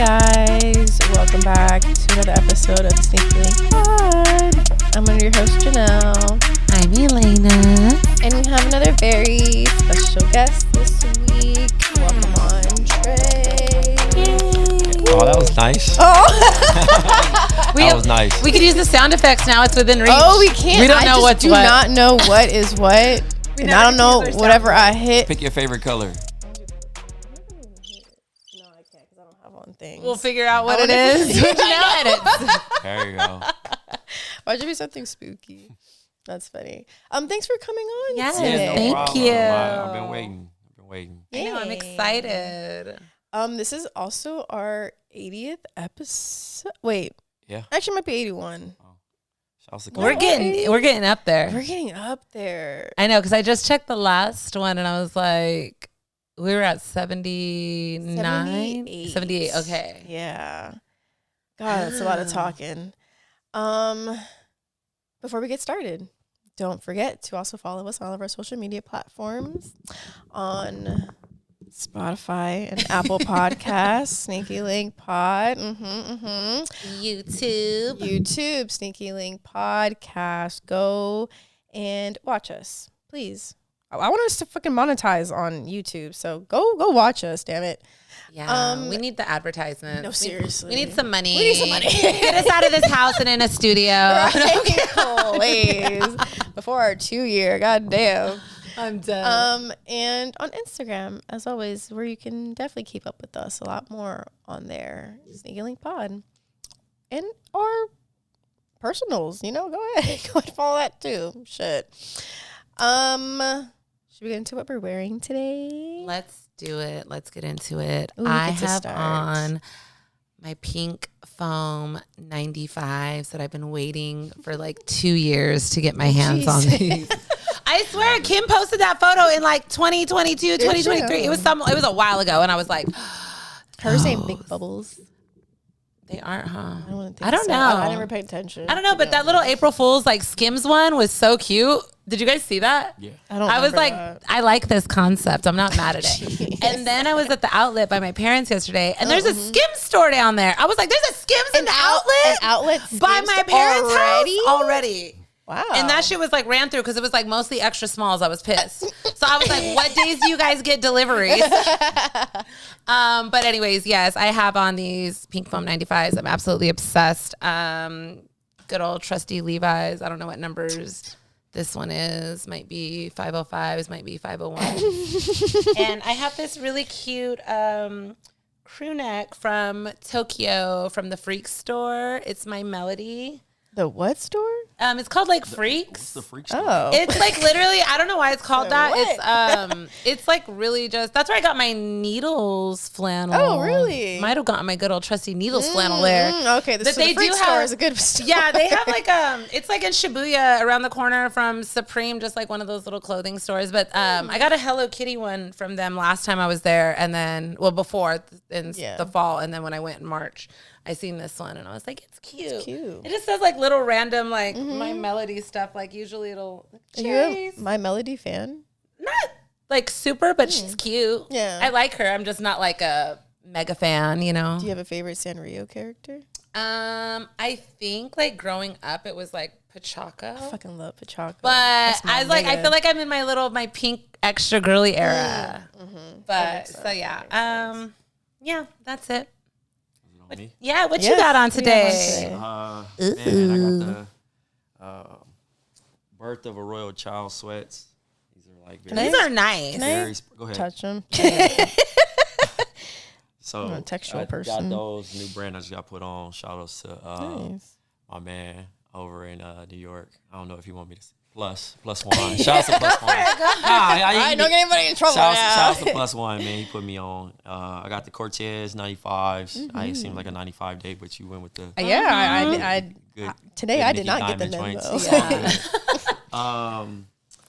guys, welcome back to another episode of the Sneaky Link Pod. I'm one of your hosts, Janelle. I'm Elaina. And we have another very special guest this week. Welcome on, Trey. Yay. Oh, that was nice. Oh, That was nice. We could use the sound effects now. It's within reach. oh, we can't. We don't know what's do what. not know what is what. And I don't know whatever I hit. Pick your favorite color. No, I can't because I don't have one thing. We'll figure out what it is. There you go. Why should it be something spooky? That's funny. Thanks for coming on. Yes, today. thank problem. you. I've been waiting. I know, I'm Yay. excited. This is also our 80th episode. Wait, Yeah. actually, it might be 81. Shouts to We're Cortez. getting up there. We're getting up there. I know, because I just checked the last one and I was like, we were at 79? 78. Okay. Yeah. God, that's a lot of talking. Before we get started, don't forget to also follow us on all of our social media platforms on Spotify and Apple Podcasts, Sneaky Link Pod, YouTube, Sneaky Link Podcast. Go and watch us, please. I want us to fucking monetize on YouTube, so go watch us, damn it. Yeah, we need the advertisement. No, seriously. We need some money. We need some money. Get us out of this house and in a studio. Right, please. Before our 2-year, goddamn. I'm done. And on Instagram, as always, where you can definitely keep up with us a lot more on there. Sneaky Link Pod. And our personals, go ahead. Go and follow that too. Shit. Should we get into what we're wearing today? Let's do it. Let's get into it. Ooh, I get to have start. on my pink foam 95s that I've been waiting for like 2 years to get my hands on these. I swear Kim posted that photo in like 2022, 2023. It was a while ago, and I was like, Hers ain't Big Bubbles. they aren't, huh? I don't know. I never paid attention. I don't know, but that little April Fool's like Skims one was so cute. Did you guys see that? Yeah. I was like, I like this concept. I'm not mad at it. And then I was at the outlet by my parents yesterday, and there's a Skims store down there. I was like, there's a Skims in the outlet? An outlet By Skims my parents' already? house already. Wow. And that shit was like ran through because it was like mostly extra smalls. I was pissed. So I was like, what days do you guys get deliveries? But anyways, yes, I have on these pink foam 95s. I'm absolutely obsessed. Good old trusty Levi's. I don't know what numbers this one is. Might be 505s, might be 501. And I have this really cute crew neck from Tokyo from the Freak store. It's my Melody. The what store? It's called like Freaks. The freak Oh. It's like literally, I don't know why it's called that. What? It's like really just, that's where I got my Needles flannel. Oh, really? Might have gotten my good old trusty Needles flannel there. Okay, But the Freak store is a good store. Yeah, they have like, it's like in Shibuya around the corner from Supreme, just like one of those little clothing stores. But I got a Hello Kitty one from them last time I was there. And then, before in the fall. And then when I went in March, I seen this one and I was like, it's cute. It's cute. It just says like little random, like my Melody stuff. Like usually it'll, Are you cherries. a My Melody fan? Not like super, but she's cute. Yeah. I like her. I'm just not like a mega fan, Do you have a favorite Sanrio character? I think like growing up, it was like Pachaco. I fucking love Pachaco. But I was like, I nigga. feel like I'm in my pink extra girly era. But so yeah. Yeah, that's it. Me? Yeah, what Yes, you got on what do you got on today? today? Man, I got the Birth of a Royal Child sweats. These are like very, These are nice. Can I go ahead. touch them? So I'm a textual I person. got those new brand I just got put on. Shout outs to Nice. my man over in New York. I don't know if you want me to plus one. Shout out to plus one. I don't get anybody in trouble Shout now. out to plus one, man. He put me on. I got the Cortez 95s. I ain't seemed like a 95 day, but you went with the I good. today good I did Nicky not get the Diamond memo. joints. Yeah.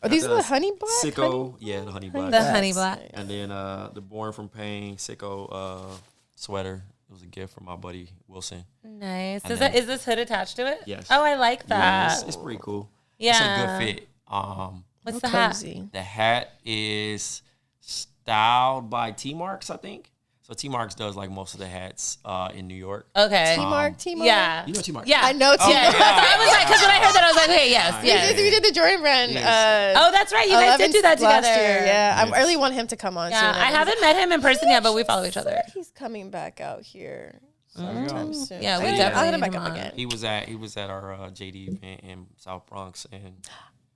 Are these the honey black? Sicko, yeah, the honey black. The honey black. And then the Born from Pain Sicko sweater. It was a gift from my buddy Wilson. Nice. And Is this hood attached to it? Yes. Oh, I like Yeah, that. it's pretty cool. Yeah. It's a good fit. What's the hat? Cozy. The hat is styled by T Marks, I think. So T-Marks does like most of the hats in New York. Okay. T-Mark. Yeah. You know T-Mark? Yeah. I know T-Mark. Yeah. I was like, because when I heard that, I was like, hey, yes, yes. We did the Jordan brand. Yes. Oh, that's right. You guys did do that together. Last year, yeah. Yes. I really want him to come on. Yeah, soon. I haven't met him in person yet, but we follow each other. He's coming back out here There you go. sometime soon. Yeah, we I'll definitely hit him need back him up on. again. He was at our JD event in South Bronx, and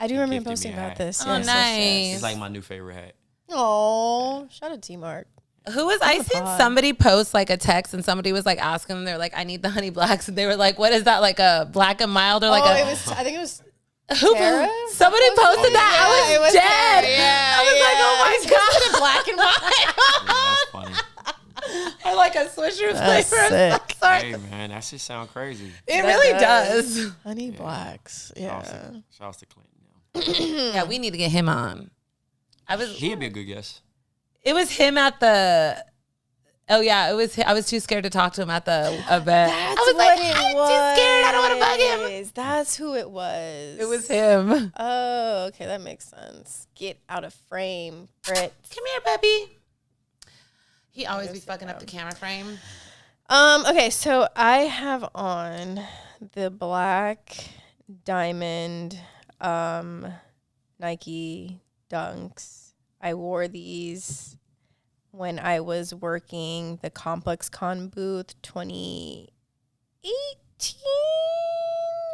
I do He remember gifted me posting a about hat. this. Oh, Yes, nice. it's like my new favorite hat. Oh, shout out T-Mark. Who was I seen somebody post like a text and somebody was like asking them, they're like, I need the honey blacks, and they were like, what is that, like a black and mild or like I think it was who Tara? somebody posted that? Yeah, I it was was dead. Tara, yeah, I was like, oh my god, black and white. Yeah, that's funny. or like a Swisher That's flavor. sick. Sorry. Hey man, that shit sound crazy. It That really does. does. Honey blacks. Yeah. Shouts to Clinton. Now. Yeah, we need to get him on. He'd be a good guest. It was him at the. Oh yeah, it was. I was too scared to talk to him at the event. I was like, I'm too scared. I don't want to bug him. That's who it was. It was him. Oh, okay, that makes sense. Get out of frame, Britt. Come here, baby. He always be fucking up the camera frame. Okay, so I have on the black diamond Nike Dunks. I wore these when I was working the Complex Con booth 2018.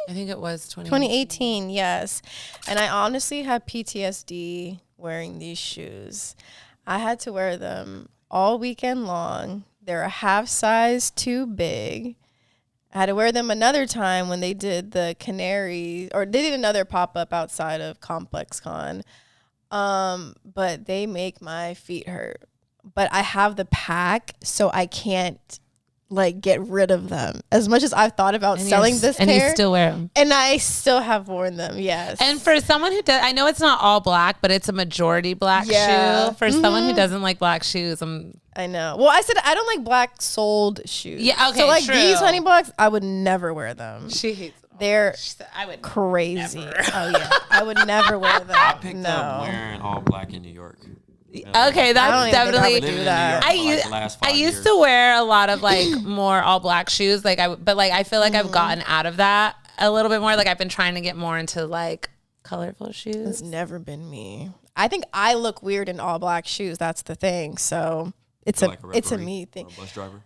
I think it was 2018, yes. And I honestly had PTSD wearing these shoes. I had to wear them all weekend long. They're a half size too big. I had to wear them another time when they did the Canary, or they did another pop-up outside of Complex Con. But they make my feet hurt. But I have the pack, so I can't like get rid of them. As much as I've thought about selling this and pair, you still wear them. and I still have worn them. Yes. And for someone who does, I know it's not all black, but it's a majority black Yeah. shoe. For someone who doesn't like black shoes, I know. Well, I said I don't like black soled shoes. Yeah, okay, So like true. these honey blacks, I would never wear them. she hates them. They're I would crazy. never. Oh yeah, I would never wear them. I picked no. up wearing all black in New York. Okay, I don't that's even think I definitely. would Living do in that. New York for, like, the last 5 I used years. to wear a lot of like more all black shoes, like but like I feel like I've gotten out of that a little bit more. Like I've been trying to get more into like colorful It's shoes. never been me. I think I look weird in all black shoes. That's the thing. So it's Feel a like it's a referee me or thing. a bus driver.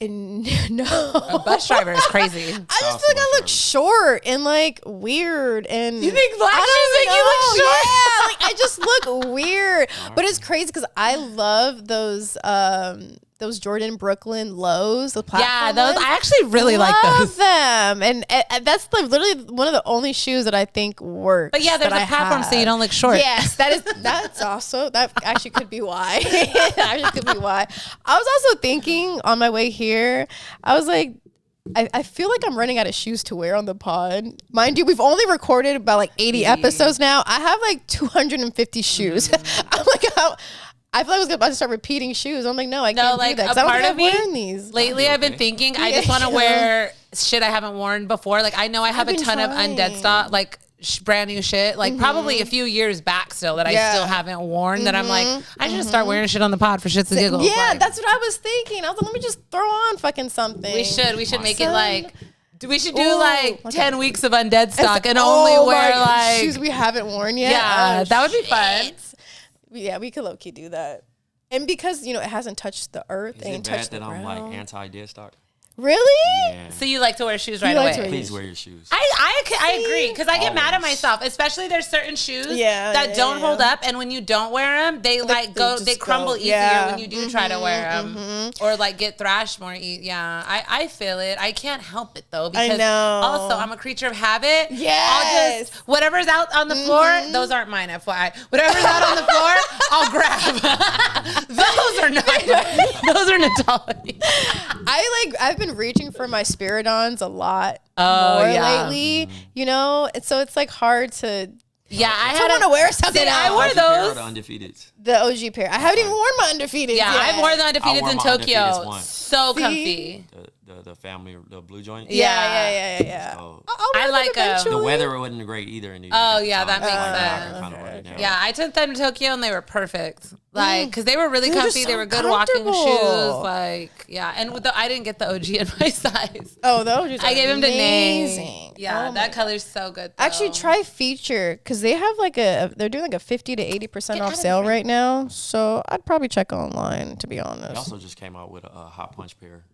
And no, A bus driver is crazy. I just feel like I look short and like weird and You think black I shoes make you look don't know. short? Yeah, like I just look weird. But it's crazy because I love those Jordan Brooklyn lows. The Yeah, platform those ones. I actually really like Love those. them, and that's like literally one of the only shoes that I think works. But yeah, there's that a I platform so you have. don't look short. Yes, that's also that actually could be why. That actually could be why. I was also thinking on my way here, I was like, I feel like I'm running out of shoes to wear on the pod. Mind you, we've only recorded about like 80 episodes now. I have like 250 shoes. I'm like, I feel like I was about to start repeating shoes. I'm like, no, I can't like do that. a 'cause I don't part think of I'm me wearing these. lately I've been thinking I just want to wear shit I haven't worn before. Like I know I have a been ton of undead trying. stock, like brand new shit, like probably a few years back still that I Yeah. still haven't worn. That I'm like, I should just start wearing shit on the pod for shits and giggles. Yeah, Like, that's what I was thinking. I was like, let me just throw on fucking something. we should make it Son. like. We should do Ooh, like like 10 a- weeks of undead stock and Oh only my wear God, like shoes we haven't worn yet. Yeah, Oh, that would be fun. shit. Yeah, we could low key do that. And because it hasn't touched the earth, Is it it ain't bad touched the that I'm like ground. anti-dead stock? Really? Yeah. So you like to wear shoes right You like away? to wear- Please wear your shoes. I agree because I get mad at Always. myself, especially there's certain shoes Yeah, that yeah, don't yeah. hold up, and when you don't wear them, they they crumble just go- easier yeah. when you do try to wear them or like get thrashed more. Yeah, I feel it. I can't help it though because know. also I'm a creature of habit. Yes. I'll just whatever's out on the floor, those aren't mine. FYI, whatever's out on the floor, I'll grab. Those are not. Those are Natalie. I've been reaching for my Spiridons a lot Oh, more yeah. lately, and so it's like hard to. Yeah, I I want to wear something I else. wore How's your pair those. of the undefeateds? The OG pair. I haven't even worn my undefeated. Yeah, yet. I've worn the I undefeateds wore in my Tokyo. undefeateds once. So See? comfy. the family, the blue joint. Yeah. So, I like the weather wasn't great either in these. Oh yeah, that makes sense. Yeah, I took them to Tokyo and they were perfect. Like, because they were really comfy. They were good walking shoes. Like, yeah. And I didn't get the OG in my size. Oh, the OGs I gave them to amazing. Nate. Yeah, that color's so good. Though. Actually, try Feature because they have like they're doing like a 50 to 80% off sale right now. So I'd probably check online, to be honest. They also just came out with a hot punch pair.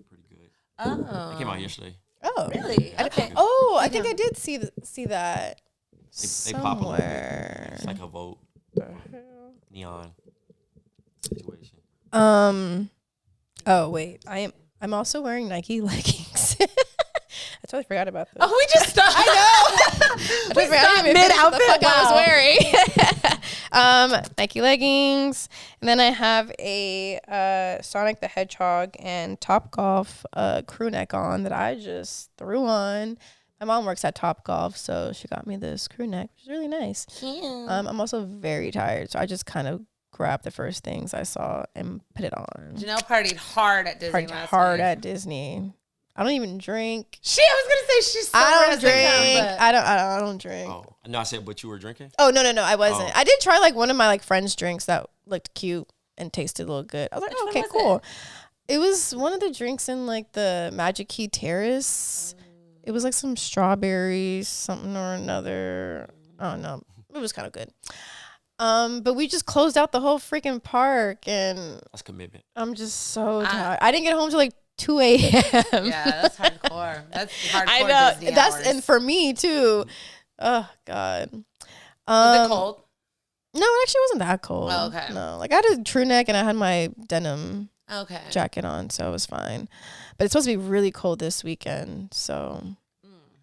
Pretty good. Oh. It came out yesterday. Oh, really? Okay. I think I did see that They pop a little bit. somewhere. It's like a Bout neon situation. Oh wait, I'm also wearing Nike leggings. I totally forgot about this. Oh, we just stopped. I know. I totally forgot mid-outfit what the fuck I was wearing. Nike leggings, and then I have a Sonic the Hedgehog and Topgolf crew neck on that I just threw on. My mom works at Topgolf, so she got me this crew neck, which is really nice. I'm also very tired, so I just kind of grabbed the first things I saw and put it on. Janelle partied hard at Disney last hard night. at Disney. I don't even drink. I was gonna say she's. I don't drink. I don't drink. Oh no, I said, but you were drinking. Oh no, I wasn't. I did try like one of my like friends' drinks that looked cute and tasted a little good. I was like, Which one okay, was cool. It was one of the drinks in like the Magic Key Terrace. It was like some strawberries, something or another. I don't know. It was kind of good. But we just closed out the whole freaking park, and That's commitment. I'm just so tired. I didn't get home till like 2 a.m. Yeah, that's hardcore. That's hardcore. I know. Disney That's hours. and for me too. Oh God. Was it cold? No, it actually wasn't that cold. Oh, okay. No, like I had a crew neck and I had my denim Okay. jacket on, so it was fine. But it's supposed to be really cold this weekend, so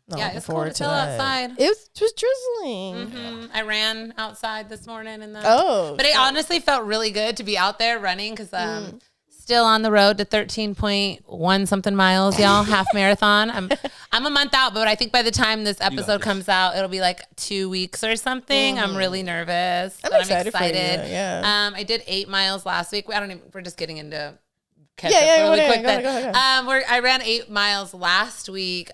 not Yeah, looking it's forward cold to still that. outside. It was drizzling. Mm-hmm. I ran outside this morning and Oh, but it honestly felt really good to be out there running because still on the road to 13.1 something miles, y'all, half marathon. I'm a month out, but I think by the time this episode comes out, it'll be like 2 weeks or something. I'm really nervous. I'm but excited for you, yeah. I did 8 miles last week. We're just getting into catch Yeah, up really go quick. ahead, Then. go ahead. I ran 8 miles last week.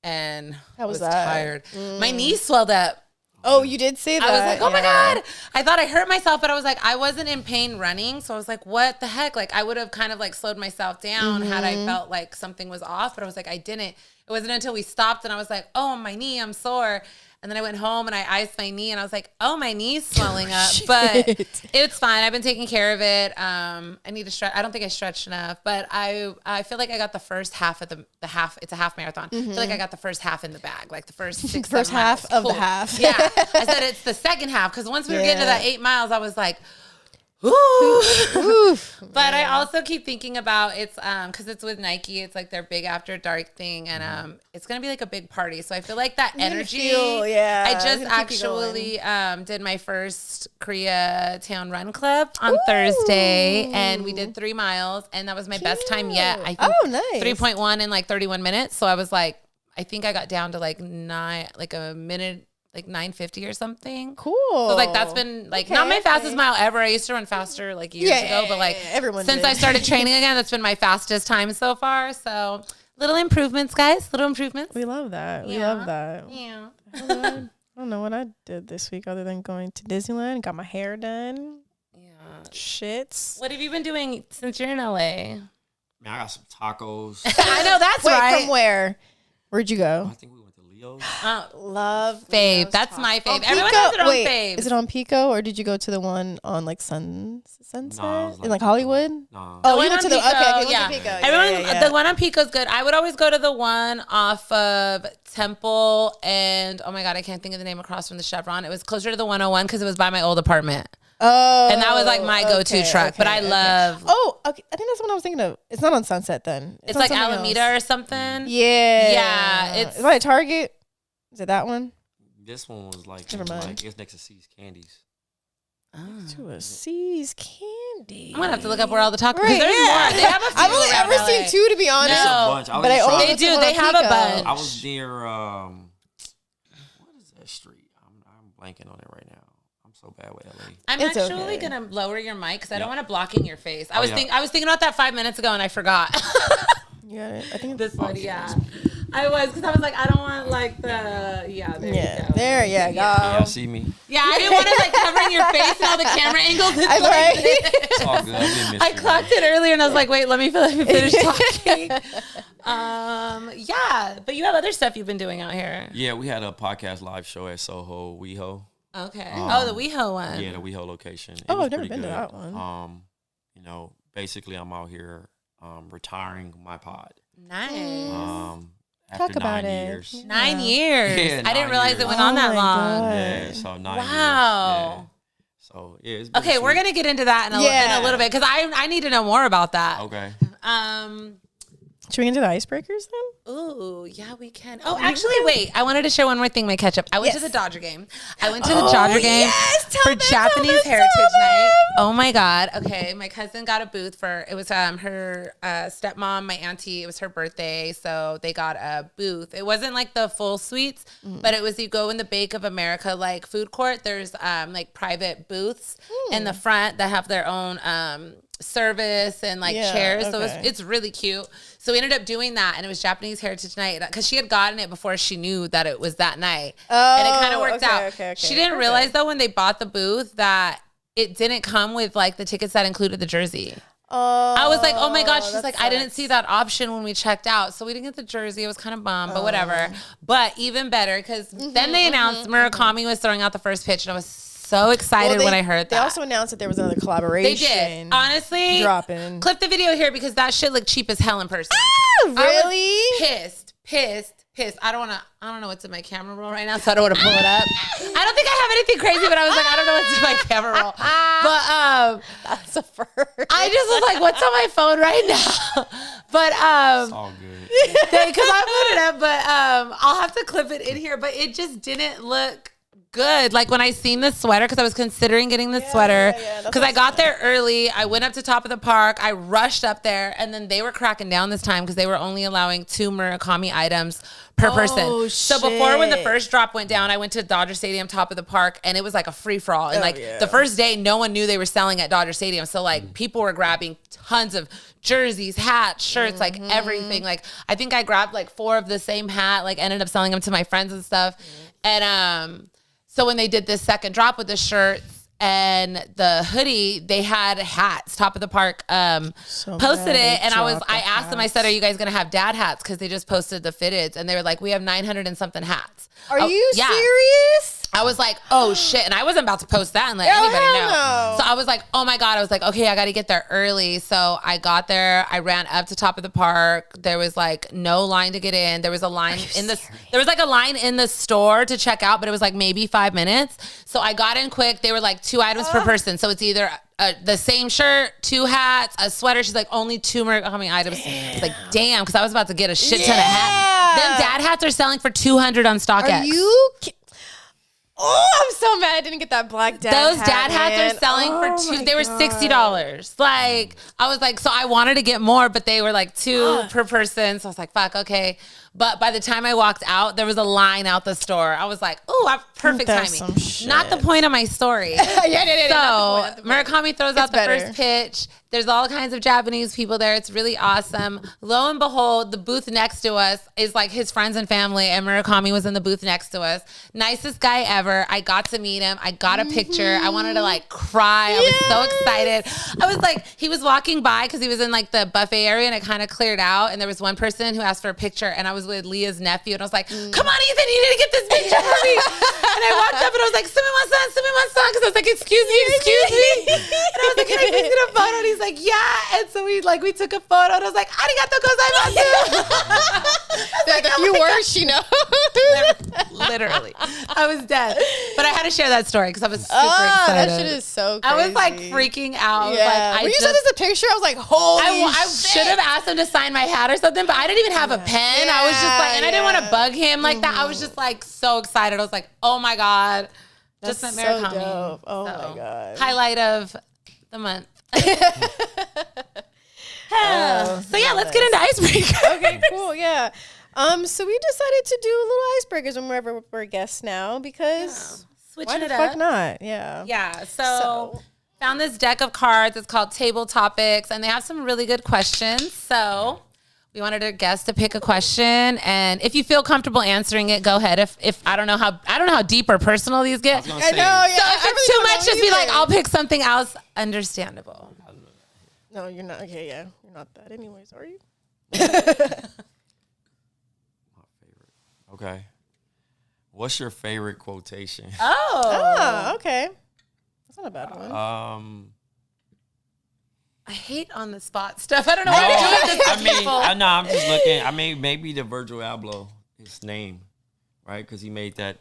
And How was I was that? tired. My knee swelled up. Oh, you did say that. I was like, oh my yeah. God. I thought I hurt myself, but I was like, I wasn't in pain running. So I was like, what the heck? Like I would have kind of like slowed myself down had I felt like something was off, but I was like, I didn't. It wasn't until we stopped and I was like, oh, my knee, I'm sore. And then I went home and I iced my knee and I was like, oh, my knee's swelling up, but it's fine. I've been taking care of it. I need to stretch. I don't think I stretched enough, but I feel like I got the first half of the half. It's a half marathon. I feel like I got the first half in the bag, like the first 6 First half miles. of the half. Yeah. I said it's the second half because once we were getting to that 8 miles, I was like, ooh. But I also keep thinking about it's because it's with Nike. It's like their big after dark thing, and it's gonna be like a big party. So I feel like that energy. I just actually did my first Koreatown run club on Thursday, and we did 3 miles, and that was my best time yet. I think nice. 3.1 in like 31 minutes. So I was like, I think I got down to like a minute. Like 9:50 or something. Cool. So like that's been like not my fastest mile ever. I used to run faster like years ago, but like everyone since did. I started training again, that's been my fastest time so far. So little improvements, guys. Little improvements. We love that. We love that. Yeah. I don't know what I did this week other than going to Disneyland, got my hair done. Yeah. Shits. What have you been doing since you're in LA? Man, I got some tacos. I know that's Wait, right. from where? Where'd you go? I think we went to Leo's. Love Fave. Leo's That's my On fave. Everyone Pico? has their own Wait, fave. is it on Pico or did you go to the one on like Sunset No, it was in like Hollywood? No. Oh, one you went on to the Pico, okay, yeah. Pico. Everyone, the one on Pico's good. I would always go to the one off of Temple and oh my God, I can't think of the name across from the Chevron. It was closer to the 101 because it was by my old apartment. Oh, And that was like my go-to truck. But I love. Oh, okay. I think that's what I was thinking of. It's not on Sunset then. It's on like something Alameda else. or something. Yeah. Yeah, it's- Is that a Target? Is it that one? This one was like, Never mind. like it's next to C's Candies. To a C's Candy. I'm gonna have to look up where all the tacos. Right, There's yeah. more. They have a few. I've only around ever LA. seen 2 to be honest. There's a No. bunch. I was But I just only trying- They went to do. one They on have a Pico. bunch. I was near what is that street? I'm blanking on it right now. I'm so bad with LA. I'm It's actually okay. gonna lower your mic because I don't Yeah. want to block in your face. I was yeah. thinking about that 5 minutes ago and I forgot. Yeah, I think This one, yeah. I was, because I was like, I don't want like the, there you go. There you go. Yeah, see me. Yeah, I didn't want to like covering your face and all the camera angles. It's right. It's all good. I clocked it earlier and I was like, wait, let me finish talking. Yeah, but you have other stuff you've been doing out here. Yeah, we had a podcast live show at Soho WeHo. Okay. The WeHo one. Yeah, the WeHo location. I've never been to that one. You know, basically, I'm out here retiring my pod. Nice. After Talk about 9 it. years. Yeah. 9 years. Yeah, I didn't realize it went on Oh that my long. God. Yeah, so 9 years. Wow. Yeah. So yeah, it's been Okay, we're sweet. gonna get into that in a little bit because I need to know more about that. Okay. Should we get into the icebreakers then? Ooh, yeah, we can. Oh, actually, wait. I wanted to share one more thing. My catch up. I went to the Dodger game. I went to the Dodger game for Japanese Heritage Night. Oh my God. Okay, my cousin got a booth for it was her stepmom, my auntie. It was her birthday, so they got a booth. It wasn't like the full suites, but it was you go in the Bank of America like food court. There's like private booths in the front that have their own service and like chairs. So it's really cute. So we ended up doing that, and it was Japanese Heritage Night because she had gotten it before she knew that it was that night. And it kind of worked out. Okay. She didn't realize though when they bought the booth that it didn't come with like the tickets that included the jersey. I was like, oh my gosh. She's like, I didn't see that option when we checked out. So we didn't get the jersey. It was kind of bummed, but whatever. But even better because then they announced Murakami was throwing out the first pitch, and I was so excited when I heard that. They also announced that there was another collaboration. They did. Honestly, dropping. Clip the video here because that shit looked cheap as hell in person. Really? I was pissed. I don't know what's in my camera roll right now, so I don't want to pull it up. I don't think I have anything crazy, but I was like, I don't know what's in my camera roll. But That's a first. I just was like, what's on my phone right now? But It's all good. because I put it up, but I'll have to clip it in here. But it just didn't look good. Like when I seen the sweater, because I was considering getting the sweater, because I got there early. I went up to Top of the Park. I rushed up there, and then they were cracking down this time because they were only allowing 2 Murakami items per person. So before, when the first drop went down, I went to Dodger Stadium, Top of the Park, and it was like a free for all. And the first day, no one knew they were selling at Dodger Stadium. So like people were grabbing tons of jerseys, hats, shirts, like everything. Like I think I grabbed like 4 of the same hat. Like ended up selling them to my friends and stuff. And so when they did this second drop with the shirts and the hoodie, they had hats. Top of the Park posted it, and I asked them. I said, "Are you guys gonna have dad hats?" Because they just posted the fitteds, and they were like, "We have 900 and something hats." Are you serious? I was like, oh shit. And I wasn't about to post that and let anybody know. No. So I was like, oh my God. I was like, okay, I got to get there early. So I got there. I ran up to Top of the Park. There was like no line to get in. There was a line there was like a line in the store to check out, but it was like maybe 5 minutes. So I got in quick. They were like 2 items per person. So it's either the same shirt, 2 hats, a sweater. She's like, only 2 Murakami items. I was like, damn, because I was about to get a shit ton of hats. Them dad hats are selling for $200 on StockX. Are you Oh, I'm so mad I didn't get that black dad Those hat, dad hats are selling for they were $60. Like, I was like, so I wanted to get more, but they were like 2 per person. So I was like, fuck, okay. But by the time I walked out, there was a line out the store. I was like, oh, perfect timing. Not the point of my story. So Murakami throws out the first pitch. There's all kinds of Japanese people there. It's really awesome. Lo and behold, the booth next to us is like his friends and family, and Murakami was in the booth next to us. Nicest guy ever. I got to meet him. I got a picture. I wanted to like cry. I was so excited. I was like, he was walking by because he was in like the buffet area, and it kind of cleared out. And there was one person who asked for a picture, and I was with Leah's nephew, and I was like, come on, Ethan, you need to get this picture for me. And I walked up, and I was like, sumi my son, because I was like, excuse me. And I was like, can I please get a photo? And he's like, yeah. And so we took a photo, and I was like, arigato gozaimasu. Like a few words, you know. Literally. I was dead. But I had to share that story because I was super excited. That shit is so crazy. I was like freaking out. Yeah. When you said this a picture, I was like, holy I should have asked him to sign my hat or something, but I didn't even have a pen. I was just like, and I didn't want to bug him like that. I was just like so excited. I was like, oh my God. That's just so Murakami. dope. Oh my God. Highlight of the month. So yeah, let's get into icebreakers. Okay, cool. Yeah. So we decided to do little icebreakers whenever we're guests now because Switching why the it fuck up. not? Yeah. Yeah. So found this deck of cards. It's called Table Topics, and they have some really good questions. So We wanted our guests to pick a question, and if you feel comfortable answering it, go ahead. If I don't know how deep or personal these get. I know. was gonna say, Yeah, So if it's too much, just be like, I'll pick something else. Understandable. No, you're not. Okay, yeah, you're not that. Anyways, are you? My favorite. Okay. What's your favorite quotation? Oh, Okay. That's not a bad one. I hate on the spot stuff. I don't know what to do with this. I'm just looking. Maybe the Virgil Abloh, his name, right? Because he made that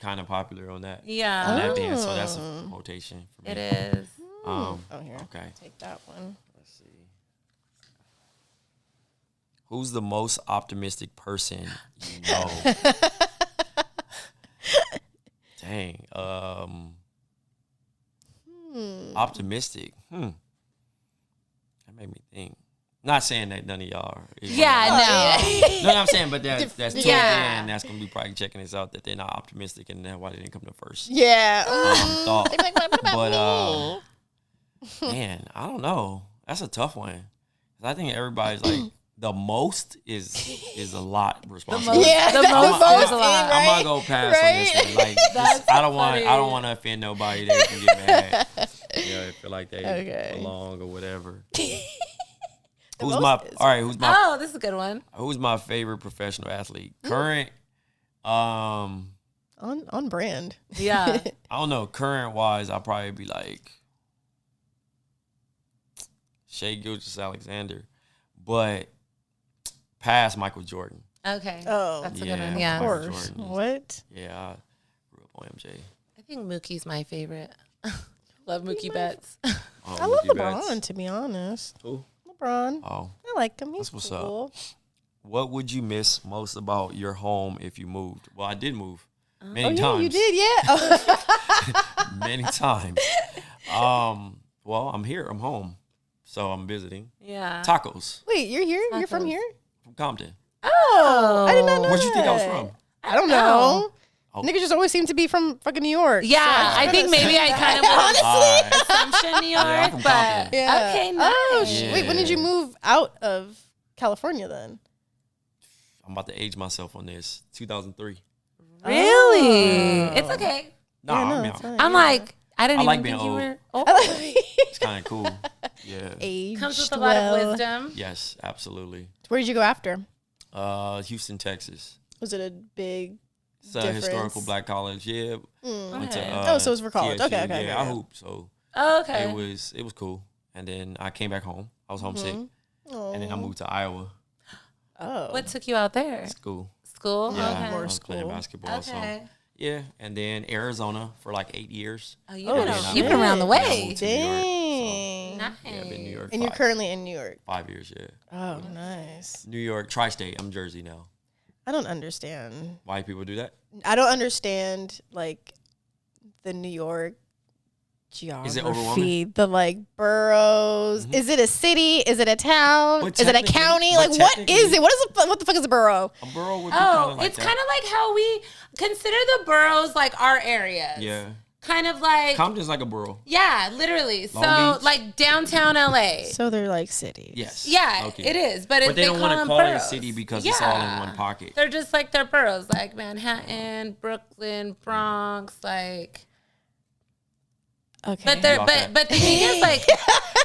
kind of popular on that. Yeah. On that dance. So that's a quotation for me. It is. Here. Okay. Take that one. Let's see. Who's the most optimistic person you know? Dang. Optimistic. That made me think. Not saying that none of y'all are. No, I'm saying, but that's towards the end. That's gonna be probably checking this out that they're not optimistic and that's why they didn't come to first. Yeah. Thought. They'd be like, what about me? Man, I don't know. That's a tough one. I think everybody's like the most is a lot responsible. Yeah, The most is a lot. I'm gonna go pass on this one. Like I don't want to offend nobody that can get mad. Yeah, I feel like they belong or whatever. Who's my Oh, this is a good one. Who's my favorite professional athlete? Current On brand. Yeah. I don't know, current wise, I'll probably be like Shai Gilgeous-Alexander. But past Michael Jordan. Okay. Oh. That's a good one. Yeah. Of course. What? Yeah, I grew up on MJ. I think Mookie's my favorite. Love Mookie Betts. Oh, I love Mookie LeBron, Betts. to be honest. Who? LeBron. Oh. I like him. He's That's what's cool. What would you miss most about your home if you moved? Well, I did move many Yeah, times. you did, yeah. Many times. Well, I'm here. I'm home. So I'm visiting. Yeah. Tacos Wait, you're here? You're from Tacos. here? from Compton. Oh, I did not know Where'd you think I was that. from? I don't know. Oh. Niggas just always seem to be from fucking New York. Yeah, So I think maybe I kind of went assumption New York, I'm from but Compton. Yeah. okay, nice. Oh, Yeah. wait, when did you move out of California then? I'm about to age myself on this. 2003. Really? It's okay. No, Yeah, I mean, it's fine. I'm like, I didn't I like even being think you old. were. Oh, it's kind of cool. Yeah. Aged comes with a lot of well. wisdom. Yes, absolutely. Where did you go after? Houston, Texas. Was it a big It's a difference? historical black college. Yeah. Went to, Okay. Oh, so it was for college. TSU. Okay, okay, Yeah, okay, I yeah. hooped, so Oh, okay. it was cool. And then I came back home. I was homesick, Oh. and then I moved to Iowa. Oh. What took you out there? School. School. Yeah, Okay. I More was playing school. basketball. So Okay. yeah, and then Arizona for like 8 years. Oh, you've Oh, been, shit. you've been around the Yeah, I way. moved to New York, so, Dang. Nice. yeah, I've been in New York. And you're 5 currently in New York. 5 years. Yeah, Oh, nice. New York, tri-state. I'm Jersey now. I don't understand. Why people do that? I don't understand like the New York geography. Is it overwhelming? The like boroughs. Is it a city? Is it a town? But Is it a technically- county? but Like what technically- is it? What the fuck is a borough? A borough would be Oh, like it's that. kind of like how we consider the boroughs like our areas. Yeah, Kind of like, Compton's like a borough. yeah, literally. So Long Beach? like downtown LA. So they're like cities. Yes. Yeah, Okay. it is. But, But they don't want to call it a city because it's all in one pocket. They're just like their boroughs, like Manhattan, Brooklyn, Bronx, like. Okay. But they're You but the thing is like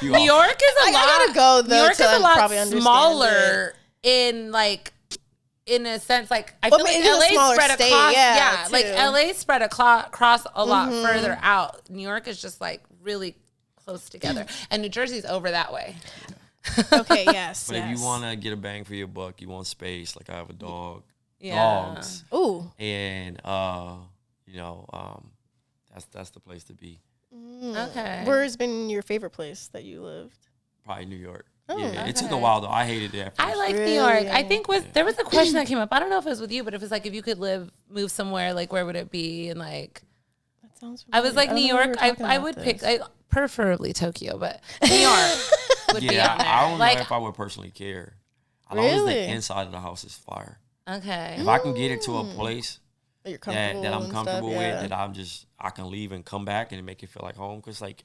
You New off. York is a I lot. gotta go, though, New York is to a lot probably understand smaller in like. In a sense, like I Well, feel I like mean, it is a LA smaller spread state, across. yeah, like too. LA spread across a lot further out. New York is just like really close together, and New Jersey's over that way. Okay. Yes. But yes. if you want to get a bang for your buck, you want space. Like I have a dog, Yeah. dogs, Ooh. and that's the place to be. Okay. Where's been your favorite place that you lived? Probably New York. Oh, yeah, it took a okay. while though. I hated it at first. I like Really? New York. I think there was a question that came up. I don't know if it was with you, but if it's like if you could move somewhere, like where would it be? And like That sounds. I was like don't New know we York. were talking I about would this. pick preferably Tokyo, but New York would be Yeah, on there. I don't like know if I would personally care. As long as Really? the inside of the house is fire. okay. If I can get it to a place That you're comfortable that I'm and comfortable stuff, with, yeah. that I can leave and come back and make it feel like home. Because like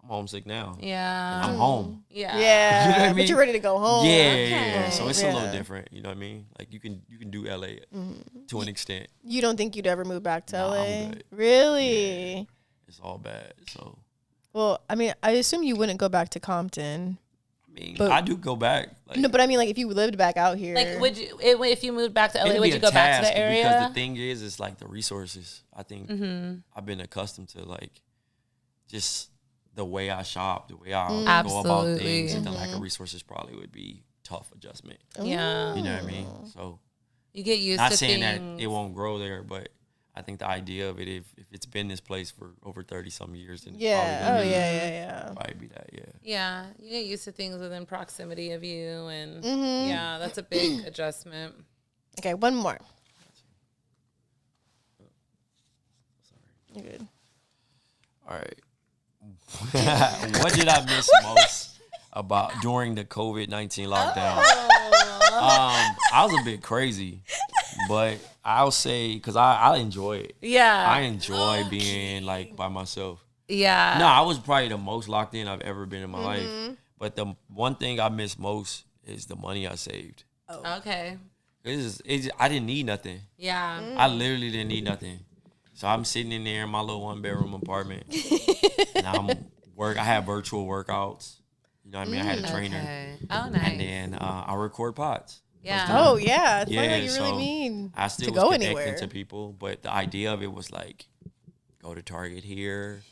I'm homesick now. Yeah. And I'm home. Yeah. Yeah. You know what I mean? But you're ready to go home. Yeah, Okay. yeah. So it's a little Yeah. different. You know what I mean? Like you can do LA to an extent. You don't think you'd ever move back to Nah, LA? I'm good. Really? Yeah. It's all bad. So Well, I mean, I assume you wouldn't go back to Compton. I mean, But- I do go back. Like, No, but I mean, like, if you lived back out here. Like, would you, if you moved back to LA, it'd would be you a go back to task the area? Because the thing is, it's like the resources. I think I've been accustomed to like just the way I shop, the way I go about Absolutely. things, and the lack of resources probably would be tough adjustment. Yeah. You know what I mean? So You get used not to saying things. that it won't grow there, but I think the idea of it, if it's been this place for over 30 some years, then Yeah. Oh, it's yeah. probably be that. Yeah. Yeah, you get used to things within proximity of you, and Mm-hmm. yeah, that's a big adjustment. Okay, one more. You're good. All right. What did I miss most about during the COVID-19 lockdown? I was a bit crazy, but I'll say because I enjoy it. Yeah, I enjoy being like by myself. yeah. No, I was probably the most locked in I've ever been in my life. But the one thing I miss most is the money I saved. Okay. I didn't need nothing. Yeah. I literally didn't need nothing. So I'm sitting in there in my little 1-bedroom apartment. And I have virtual workouts. You know what I mean? I had a trainer. Okay. Oh, nice. And then I record pods. Yeah. Oh, yeah. It's funny Yeah, how you really so mean I still to was go connecting anywhere. to people, but the idea of it was like, go to Target here,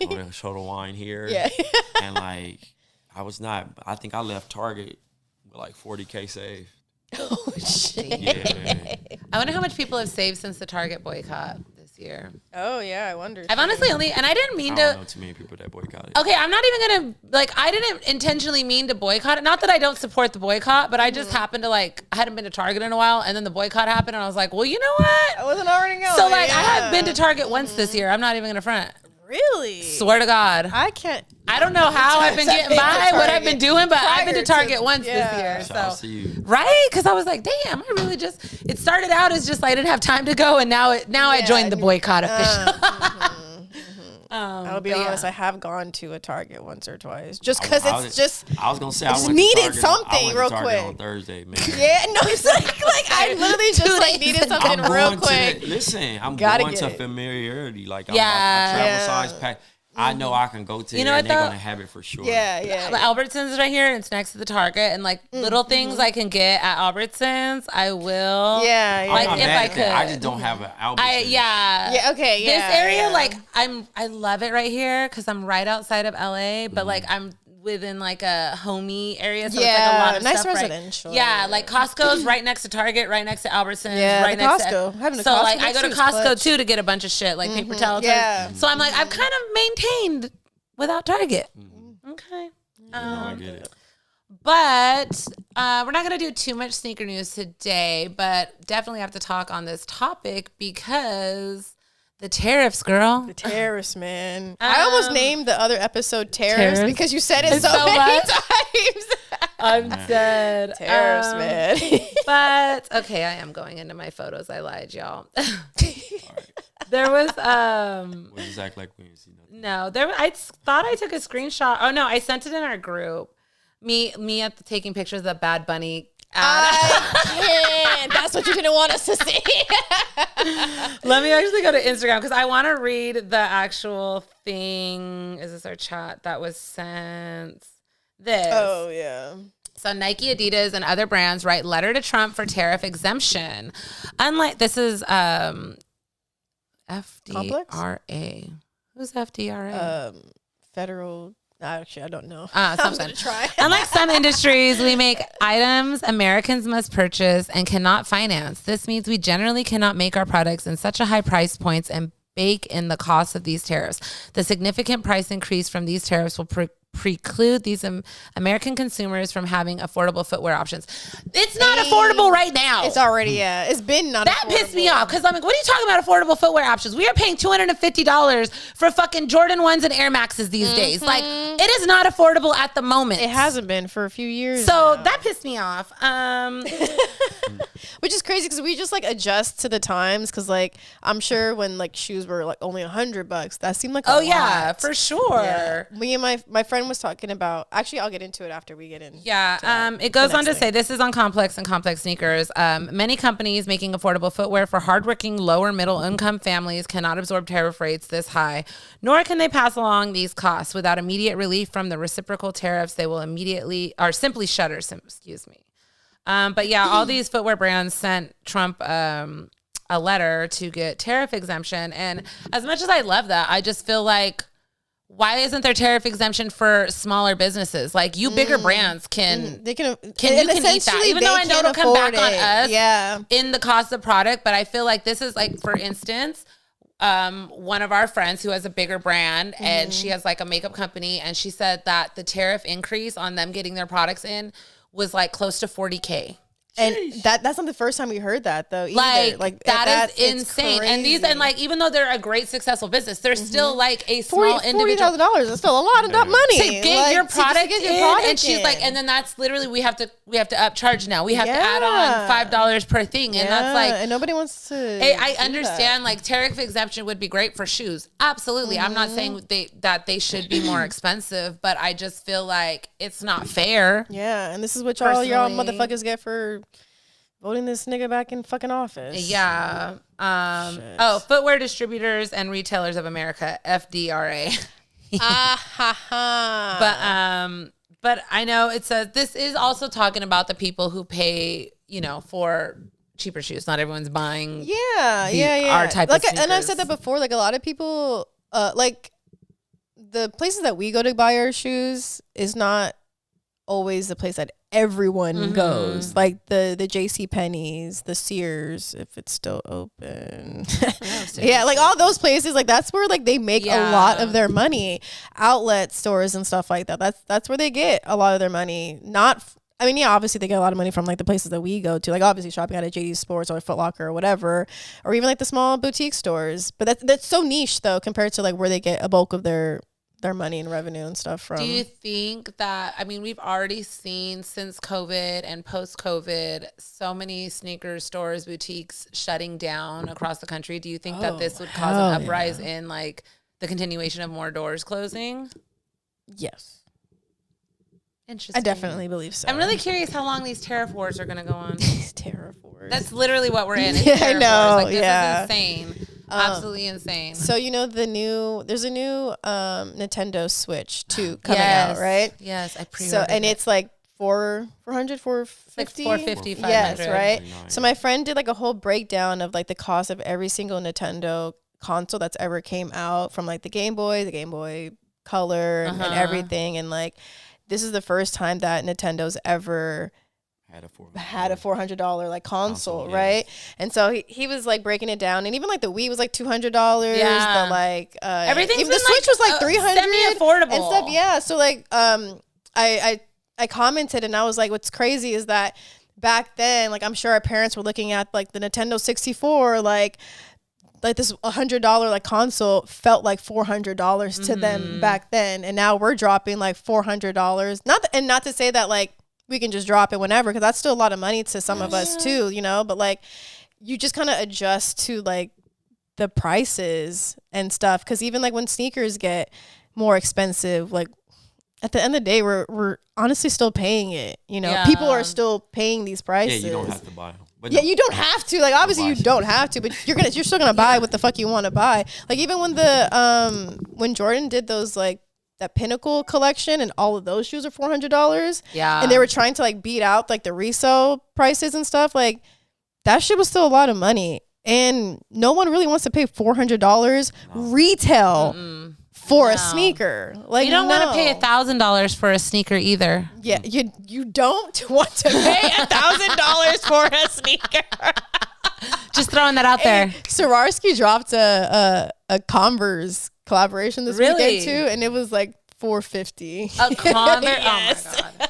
go to Soda Wine here. Yeah. And like, I think I left Target with like 40K saved. Oh, shit. Yeah. I wonder how much people have saved since the Target boycott this year. Oh, yeah, I wonder. I've honestly and I didn't mean I to. don't know too many people that boycotted. Okay, I'm not even gonna I didn't intentionally mean to boycott it. Not that I don't support the boycott, but I just happened to I hadn't been to Target in a while, and then the boycott happened, and I was like, well, you know what? I wasn't already going. So I have been to Target once this year. I'm not even gonna front. Really? Swear to God. I can't. I don't know how I've been getting by, what I've been doing, but I've been to Prior to- Target once this year. Shout out So to you. right, because I was like, damn, I really it started out as just I didn't have time to go, and now I joined the boycott officially. I'll be but yeah. honest. I have gone to a Target once or twice, just because I it's was- just. I was gonna say I I just went to needed Target something I went real to Target quick. on Thursday, man. Yeah, no, it's like I literally just like needed something real quick. I'm Gotta going get to it. familiarity. Like I Yeah. travel Yeah. size pack. I know I can go to You there know and what, they're though? gonna have it for sure. Yeah. But Albertsons is right here, and it's next to the Target, and little things I can get at Albertsons, I will. Yeah, I'm Like, not if mad I at that. I could. just don't have an Albertsons. Yeah. Okay. Yeah. This area, yeah. I love it right here because I'm right outside of LA, but I'm within a homey area, so it's a lot of nice stuff. residential. Yeah, Costco's right next to Target, right next to Albertsons, Yeah, right the next Costco. to. Having a So Costco I next go to to is Costco clutch. too to get a bunch of shit like paper towels. Yeah. So I'm I've kind of maintained without Target. Okay. I get it. But we're not going to do too much sneaker news today, but definitely have to talk on this topic because the tariffs, girl. The tariffs, man. I almost named the other episode tariffs Tariffs? because you said it so So many much? times. I'm dead. Tariffs, man. But okay, I am going into my photos. I lied, y'all. There was We'll just act like we didn't see nothing. no, I thought I took a screenshot. Oh no, I sent it in our group. Me at taking pictures of the Bad Bunny ad. I can't. That's what you didn't want us to see. Let me actually go to Instagram because I want to read the actual thing. Is this our chat that was sent? This. Oh, yeah. So Nike, Adidas, and other brands write letter to Trump for tariff exemption. Unlike this is FDRA. Who's FDRA? Federal. Actually, I don't know. Something. I'm going to try. Unlike some industries, we make items Americans must purchase and cannot finance. This means we generally cannot make our products in such a high price points and bake in the cost of these tariffs. The significant price increase from these tariffs will preclude these American consumers from having affordable footwear options. It's not affordable right now. It's already, yeah. It's been not That pissed me off because I'm like, what are you talking about affordable footwear options? We are paying $250 for fucking Jordan 1s and Air Maxes these days. Like, it is not affordable at the moment. It hasn't been for a few years So now. that pissed me off. Which is crazy because we just like adjust to the times. Because like I'm sure when like shoes were like only $100, that seemed like a lot. Yeah, for sure. Yeah. Me and my friend was talking about. Actually, I'll get into it after we get in. Yeah. It goes on to say this is on Complex and Complex Sneakers. Many companies making affordable footwear for hardworking lower middle income families cannot absorb tariff rates this high, nor can they pass along these costs without immediate relief from the reciprocal tariffs. They will immediately or simply shutter. Excuse me. But yeah, all these footwear brands sent Trump a letter to get tariff exemption. And as much as I love that, I just feel like, why isn't there tariff exemption for smaller businesses? Like you bigger brands can eat that. Even though I know it'll come back on us in the cost of product. But I feel like this is like, for instance, one of our friends who has a bigger brand and she has like a makeup company, and she said that the tariff increase on them getting their products in was like close to $40,000. And that's not the first time we heard that though either. Like that is insane. And even though they're a great successful business, they're still like a small individual. $40,000 is still a lot of money to get your product in. And she's like, and then that's literally we have to upcharge now. We have to add on $5 per thing, and that's like, and nobody wants to. I understand like tariff exemption would be great for shoes, absolutely. I'm not saying that they should be more expensive, but I just feel like it's not fair. Yeah, and this is what all y'all motherfuckers get for voting this nigga back in fucking office. Yeah. Footwear Distributors and Retailers of America, FDRA. But I know it says this is also talking about the people who pay, for cheaper shoes. Not everyone's buying. Our type of sneakers. And I've said that before. Like a lot of people, like the places that we go to buy our shoes is not always the place that everyone goes, like the JC Penney's, the Sears, if it's still open. Like all those places, like that's where like they make a lot of their money. Outlet stores and stuff like that, that's where they get a lot of their money. Obviously they get a lot of money from like the places that we go to, like obviously shopping at a JD Sports or a Foot Locker or whatever, or even like the small boutique stores. But that's so niche though compared to like where they get a bulk of their money and revenue and stuff from. Do you think that, we've already seen since COVID and post-COVID, so many sneaker stores, boutiques shutting down across the country. Do you think that this would cause an uprise in like the continuation of more doors closing? Yes. Interesting. I definitely believe so. I'm really curious how long these tariff wars are going to go on. These tariff wars. That's literally what we're in. I know. Wars. Like, this is insane. Absolutely insane. So there's a new Nintendo Switch 2 coming out, right? Yes, I pre-ordered. And it's like $450, $500. Yes, right. So my friend did like a whole breakdown of like the cost of every single Nintendo console that's ever came out, from like the Game Boy Color, and everything. And like this is the first time that Nintendo's ever had a $400 like console, right? And so he was like breaking it down, and even like the Wii was like $200. The like everything, even the Switch was like $300, semi-affordable and stuff. Yeah, so like I commented, and I was like, what's crazy is that back then, like I'm sure our parents were looking at like the Nintendo 64, like this $100 like console felt like $400 to them back then, and now we're dropping like $400. Not to say that like we can just drop it whenever, because that's still a lot of money to some of us too, but like you just kind of adjust to like the prices and stuff, because even like when sneakers get more expensive, like at the end of the day we're honestly still paying it, people are still paying these prices. You don't have to buy them. But you don't have to, like obviously you don't have to, but you're still gonna buy what the fuck you want to buy. Like even when when Jordan did those like that Pinnacle collection, and all of those shoes are $400. And they were trying to like beat out like the resale prices and stuff. Like that shit was still a lot of money, and no one really wants to pay $400 retail for a sneaker. Like you don't want to pay $1,000 for a sneaker either. Yeah, you don't want to pay $1,000 for a sneaker. Just throwing that out there. Swarovski dropped a Converse collaboration this weekend too, and it was like $450. A Converse? Yes. Oh my god!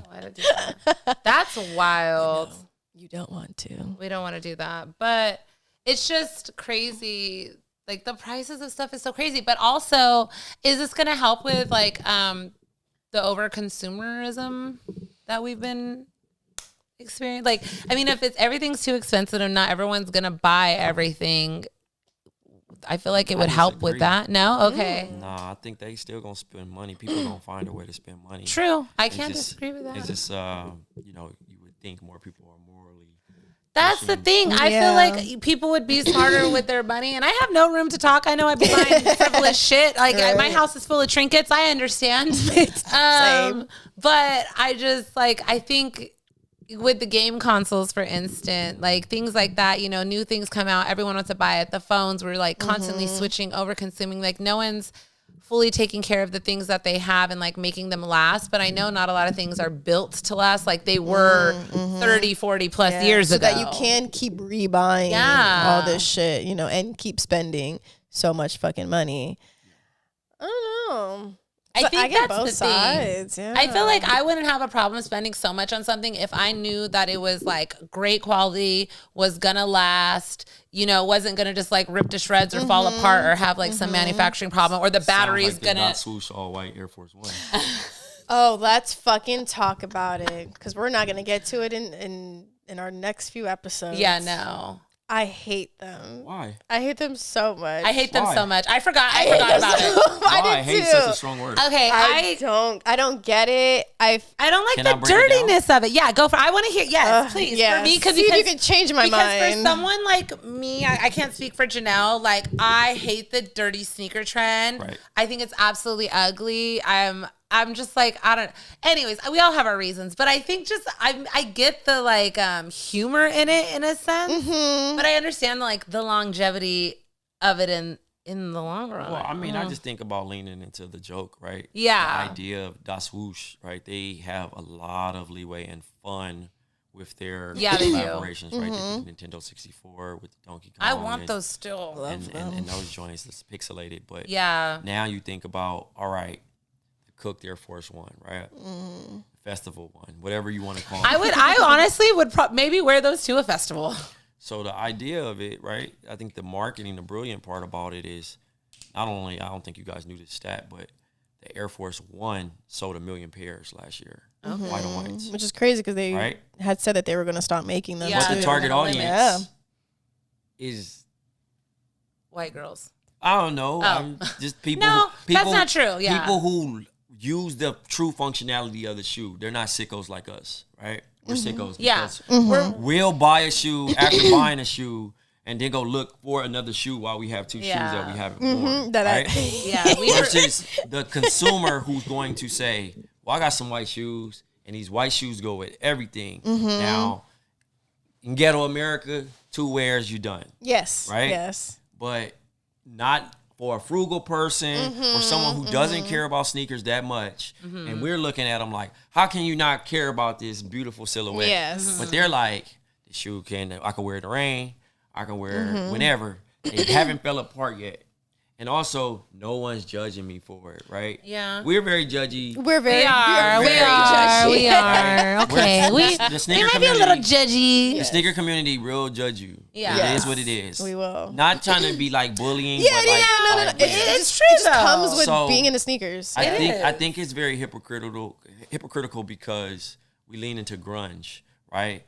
Why did I do that? That's wild. You don't want to. We don't want to do that, but it's just crazy. Like the prices of stuff is so crazy, but also, is this going to help with like the over consumerism that we've been experience? Like, I mean, if everything's too expensive and not everyone's gonna buy everything, I feel like it would help with that. No? Okay. Nah, I think they still gonna spend money. People gonna find a way to spend money. True. I can't disagree with that. It's just, you know, you would think more people are morally. That's the thing. I feel like people would be smarter with their money, and I have no room to talk. I know I'd be buying frivolous shit. Like my house is full of trinkets. I understand. Same. But I just I think with the game consoles, for instance, like things like that, you know, new things come out. Everyone wants to buy it. The phones, we're like constantly switching, over consuming. Like no one's fully taking care of the things that they have and like making them last. But I know not a lot of things are built to last like they were 30, 40 plus years ago. So that you can keep rebuying all this shit, you know, and keep spending so much fucking money. I don't know. I think I get that's both the sides. thing. Yeah. I feel like I wouldn't have a problem spending so much on something if I knew that it was like great quality, was gonna last, you know, wasn't gonna just like rip to shreds or fall apart or have like some manufacturing problem, or the battery's like gonna dotswoosh all white Air Force One. Oh, let's fucking talk about it, because we're not gonna get to it in our next few episodes. Yeah, no. I hate them. Why? I hate them so much. I hate them Why? I forgot about it. Why? Hate such a strong word. Okay, I don't get it. I don't like Can I the break it down? dirtiness of it. Yeah, go for it. I want to hear. Yes, please. yes. For me, See if you can change my mind. Because for someone like me, I can't speak for Janelle. Like, I hate the dirty sneaker trend. Right. I think it's absolutely ugly. I'm just like, I don't. Anyways, we all have our reasons, but I think just I get the like humor in it in a sense, but I understand like the longevity of it in the long run. Well, I mean, I just think about leaning into the joke, right? Yeah. The idea of dotswoosh, right? They have a lot of leeway and fun with their they do. collaborations, right? The Nintendo 64 with the Donkey Kong. I want those still. And those joints that's pixelated. But now you think about, all right, the Cooked Air Force One, right? Festival one, whatever you want to call it. I honestly would maybe wear those to a festival. So the idea of it, right? I think the marketing, the brilliant part about it is not only, I don't think you guys knew this stat, but the Air Force One sold 1 million pairs last year. White and whites. Which is crazy because they had said that they were going to stop making them. Yeah. But the target audience is white girls. I don't know. Just people. No, people, that's not true. Yeah. People who use the true functionality of the shoe. They're not sickos like us, right? We're sickos. Yeah. We'll buy a shoe after buying a shoe and then go look for another shoe while we have two shoes that we haven't worn. Right? Versus the consumer who's going to say, well, I got some white shoes and these white shoes go with everything. Now, in ghetto America, 2 wears, you done. Yes. Right? Yes. But not for a frugal person or someone who doesn't care about sneakers that much. And we're looking at them like, how can you not care about this beautiful silhouette? Yes. But they're like, the shoe I can wear it in the rain. I can wear it whenever. They haven't fell apart yet. And also, no one's judging me for it, right? Yeah. We're very judgy. We are. We are. Okay. We might be a little judgy. The sneaker community real judge you. Yeah. It is what it is. We will. Not trying to be like bullying. Yeah, but like, no. It's true, It just though. comes with So, being into sneakers. I think it's very hypocritical because we lean into grunge, right?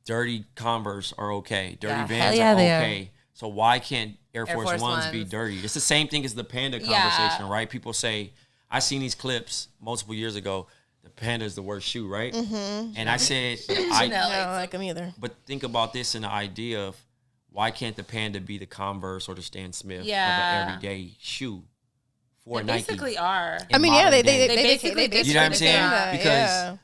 Dirty Converse are okay. Dirty Vans are okay. So why can't Air Force Ones be dirty? It's the same thing as the Panda conversation, right? People say, I seen these clips multiple years ago. The Panda is the worst shoe, right? And I said, I don't like them either. But think about this in the idea of why can't the Panda be the Converse or the Stan Smith of an everyday shoe for They Nike? basically are. I mean, yeah, they basically you know what I'm saying? that, Because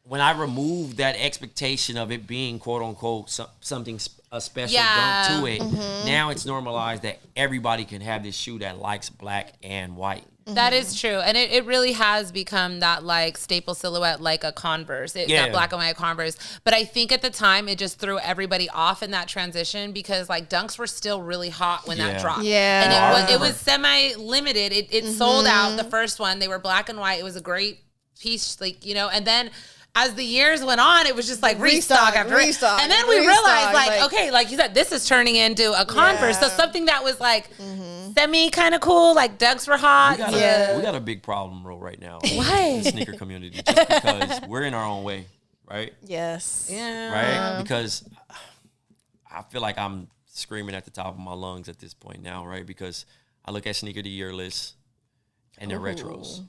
when I remove that expectation of it being quote unquote something a special dunk to it, now it's normalized that everybody can have this shoe that likes black and white. That is true. And it really has become that like staple silhouette like a Converse. That black and white Converse. But I think at the time it just threw everybody off in that transition because like dunks were still really hot when that dropped. Yeah. And it was semi-limited. It sold out the first one. They were black and white. It was a great piece, like, you know, and then as the years went on, it was just like restock after restock. And then we realized like, okay, like you said, this is turning into a Converse. So something that was like semi kind of cool, like dunks were hot. We got a big problem right now. Why? In the sneaker community, just because we're in our own way, right? Yes. Yeah. Right? Because I feel like I'm screaming at the top of my lungs at this point now, right? Because I look at sneaker of the year lists and they're retros.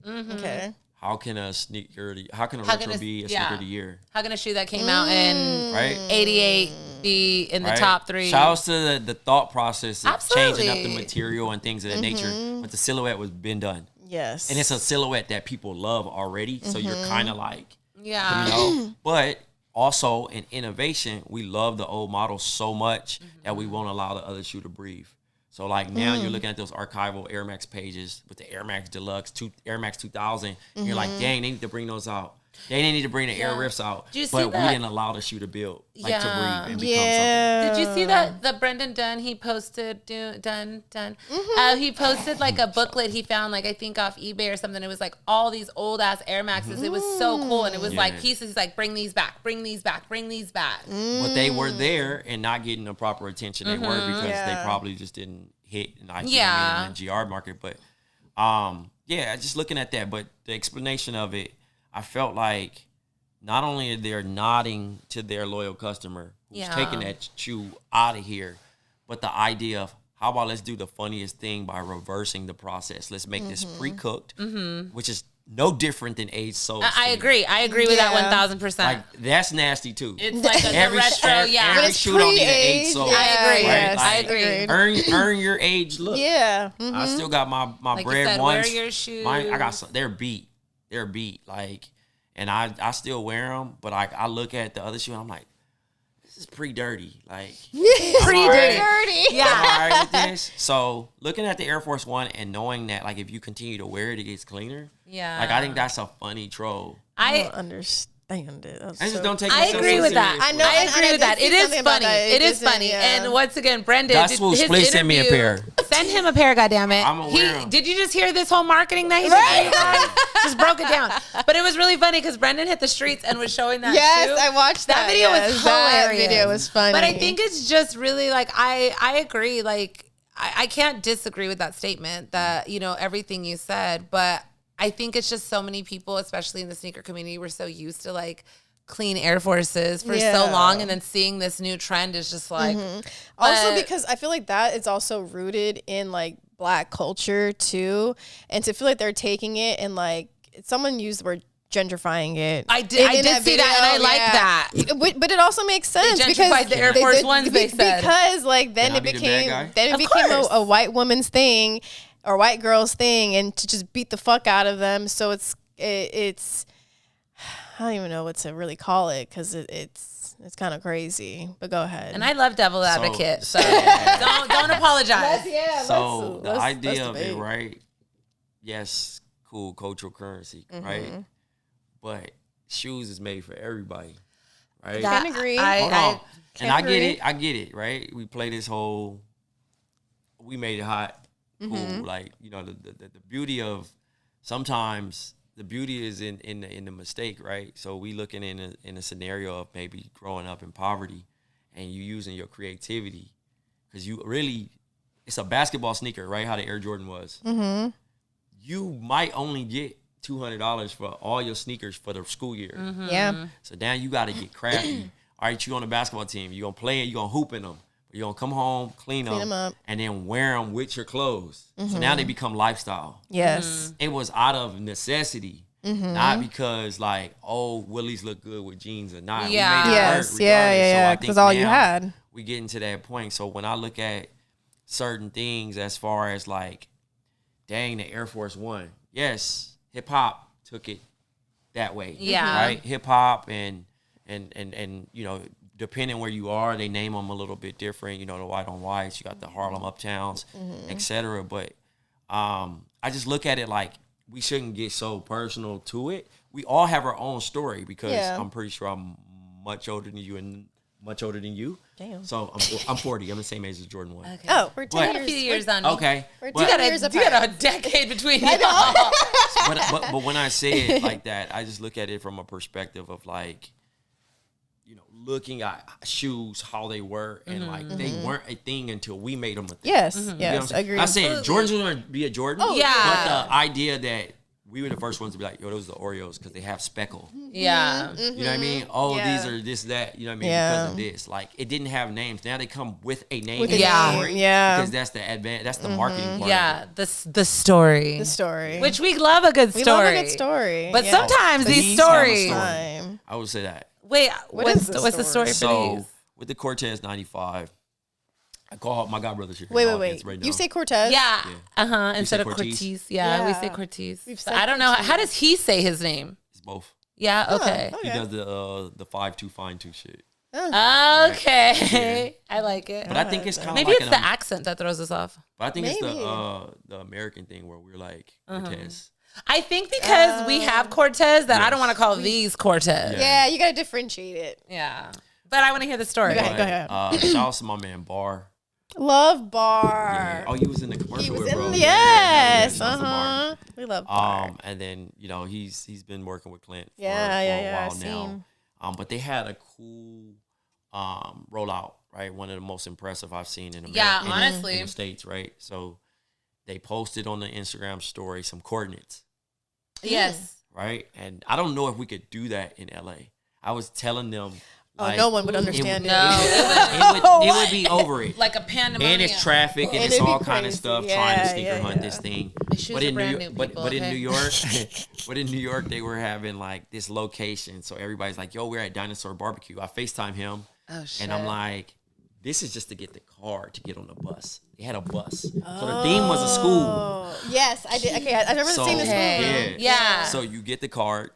Okay. How can a retro be a sneaker of the year? How can a shoe that came out in 88 be in the top 3? Shout outs to the thought process of changing up the material and things of that nature. But the silhouette was been done. Yes. And it's a silhouette that people love already. So you're kind of like, yeah. You know, but also in innovation, we love the old models so much that we won't allow the other shoe to breathe. So like now you're looking at those archival Air Max pages with the Air Max Deluxe, Air Max 2000. And you're like, dang, they need to bring those out. They didn't need to bring the Air Riffs out. But we didn't allow the shoe to build, to breathe and become something. Did you see that? The Brendan Dunn, he posted, he posted like a booklet he found, like I think off eBay or something. It was like all these old ass Air Maxes. It was so cool. And it was like pieces, like bring these back, bring these back, bring these back. But they were there and not getting the proper attention they were because they probably just didn't hit in the GR market. But just looking at that, but the explanation of it, I felt like not only are they nodding to their loyal customer who's taking that shoe out of here, but the idea of how about let's do the funniest thing by reversing the process. Let's make this pre-cooked, which is no different than aged soles. I agree with that 1,000%. Like that's nasty too. It's like a retro, Every shoe don't need an aged sole. I agree. Right? Like, I agree. Earn your age look. Yeah. I still got my like bread ones. Wear your shoes. I got some. They're beat. Like, and I still wear them, but I look at the other shoe and I'm like, this is pretty dirty. Like, pretty dirty. Yeah. I'm all right with this. So looking at the Air Force One and knowing that like if you continue to wear it, it gets cleaner. Yeah. Like I think that's a funny troll. I don't understand it. I agree with that. I know. I agree with that. It is funny. It is funny. Yeah. And once again, Brendan, dotswoosh, please send me a pair. Send him a pair, goddammit. I'm aware. Did you just hear this whole marketing that he did for you guys? Just broke it down. But it was really funny because Brendan hit the streets and was showing that shoe. I watched that. That video was hilarious. That video was funny. But I think it's just really like, I agree. Like, I can't disagree with that statement that, you know, everything you said. But I think it's just so many people, especially in the sneaker community, we're so used to like clean Air Forces for so long, and then seeing this new trend is just like also because I feel like that is also rooted in like Black culture too, and to feel like they're taking it and like someone used the word gentrifying it. I did see that, and I like that. But it also makes sense They because gentrified the Air Force Ones. They said because like then it became a white woman's thing or white girl's thing, and to just beat the fuck out of them. So it's I don't even know what to really call it because it's kind of crazy. But go ahead. And I love devil advocate, so don't apologize. So the idea of it, right? Yes, cool cultural currency, right? But shoes is made for everybody, right? Can agree. I get it, right? We play this whole, we made it hot, cool. Like, you know, the beauty of sometimes. The beauty is in the mistake, right? So we looking in a scenario of maybe growing up in poverty and you using your creativity because you really, it's a basketball sneaker, right? How the Air Jordan was. You might only get $200 for all your sneakers for the school year. Yeah. So now you got to get crafty. All right, you on the basketball team. You're going to play it. You're going to hoop in them. You're going to come home, clean them up, and then wear them with your clothes. So now they become lifestyle. Yes. It was out of necessity, not because like, oh, Willie's look good with jeans or not. Yeah. We made it work regardless. Because all you had. We getting to that point. So when I look at certain things as far as like, dang, the Air Force One. Yes, hip hop took it that way. Yeah. Right? Hip hop and you know, depending where you are, they name them a little bit different. You know, the white on whites, you got the Harlem Uptowns, etc. But I just look at it like we shouldn't get so personal to it. We all have our own story because I'm pretty sure I'm much older than you and much older than you. Damn. So I'm 40. I'm the same age as Jordan 1. Okay. Oh, we're 10 a few years on me. Okay. We're But- 10 years apart. You got a decade between you. but when I say it like that, I just look at it from a perspective of like, you know, looking at shoes, how they were, and like they weren't a thing until we made them a thing. Yes, You know what I'm yes, saying? agreed. I'm saying Jordan's going to be a Jordan. yeah. But the idea that we were the first ones to be like, yo, those are the Oreos because they have speckle. Yeah. You know what I mean? Oh, these are this, that. You know what I mean? Yeah. Because of this. Like, it didn't have names. Now they come with a name. With in a the name, story yeah. Because that's the marketing part. Yeah, the story. The story. Which we love a good story. We love a good story. But yeah. sometimes these These have a stories. story. I would say that. Wait, What's the story for So, these? with the Cortez 95, I call my godbrothers here. Wait. Right now. You say Cortez? Yeah. Instead of Cortez? Cortez. Yeah, we say Yeah. Cortez. We've So said I don't know. Cortez. How does he say his name? It's both. Yeah, okay. He does the 5-2 fine 2 shit. Okay. I like it. But I think it's kind of Maybe like it's the accent that throws us off. But I think Maybe. it's the American thing where we're like Cortez. I think because we have Cortez that I don't want to call these Cortez. Yeah, you got to differentiate it. Yeah. But I want to hear the story. Go ahead. Shout out to my man Bar. Love Bar. Yeah. Oh, he was in the commercial He was with bro. in yes. Shout out to Bar. We love Bar. And then he's been working with Clint for, Yeah, for yeah, a yeah, while now. But they had a cool rollout, right? One of the most impressive I've seen in America. Yeah, in honestly. the States, right? So they posted on the Instagram story some coordinates, Yes. right? And I don't know if we could do that in LA. I was telling them. Like, no one would understand it. It would be over it. Like a pandemonium. And it's traffic and And it's it'd be all kind of crazy. stuff Yeah, trying to sneaker hunt yeah. this thing. shoes But are in New brand York, new, but people, in okay? New York, but in New York they were having like this location. So everybody's like, "Yo, we're at Dinosaur Barbecue." I FaceTime him, and I'm like, "This is just to get the car to get on the bus." They had a bus, so the theme was a school. Oh, yes, I did. Okay, I remember seeing this movie. Yeah. So you get the card,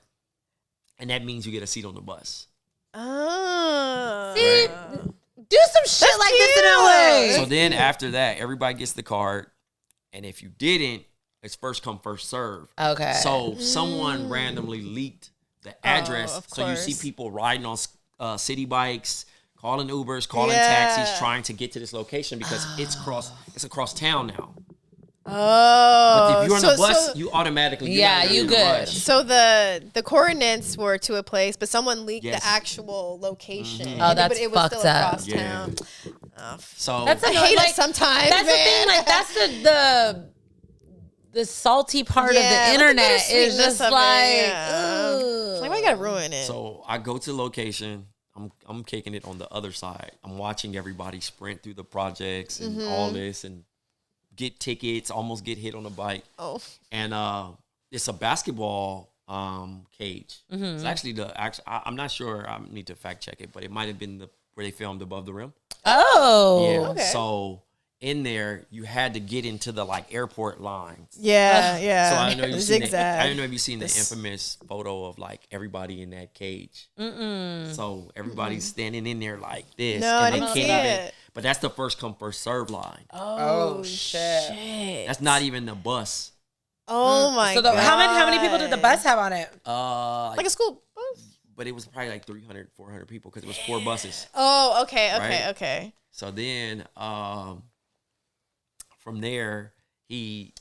and that means you get a seat on the bus. Oh. See, do some shit like this in LA. So then after that, everybody gets the card, and if you didn't, it's first come first serve. Okay. So someone randomly leaked the address, of so you see course. people riding on city bikes, calling Ubers, calling Yeah. taxis, trying to get to this location because it's across town now. Oh. But if you're on the bus, you automatically you good. So the coordinates were to a place, but someone leaked Yes. the actual location. Oh, that's but it was fucked still up. across Yeah. town. So That's I hate like, it sometimes. That's the thing. Like that's the salty part of the like internet is bittersweetness just of it, like, yeah. ugh. Like, why you gotta ruin it? So I go to location. I'm kicking it on the other side. I'm watching everybody sprint through the projects and all this and get tickets, almost get hit on a bike. Oh. And it's a basketball cage. It's actually I'm not sure. I need to fact check it, but it might have been where they filmed Above the Rim. Oh. Yeah. Okay. So in there, you had to get into the like airport lines. Yeah, So yeah. I know you've seen Zigzag. I don't know if you've seen the infamous photo of like everybody in that cage. So everybody's standing in there like this. No, I and they didn't can't see even- it. But that's the first come first serve line. Oh, shit. That's not even the bus. Oh my So god. how many people did the bus have on it? Like a school bus? But it was probably like 300, 400 people because it was 4 buses. Oh, okay. Right? So then from there, he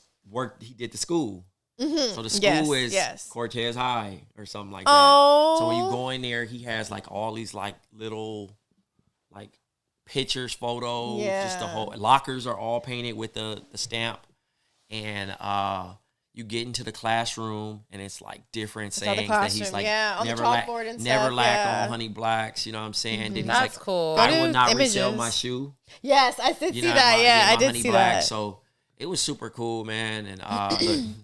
did the school. So the school is Cortez High or something like that. So when you go in there, he has like all these like little like pictures, photos, just the whole lockers are all painted with the stamp. And you get into the classroom and it's like different sayings that he's like on never the chalkboard and never stuff, lack on honey blacks, you know what I'm saying? Then he's That's like, cool. I Go will to not images. resell my shoe. Yes, I did You see know, that. my I did honey see black. that. So it was super cool, man. And look,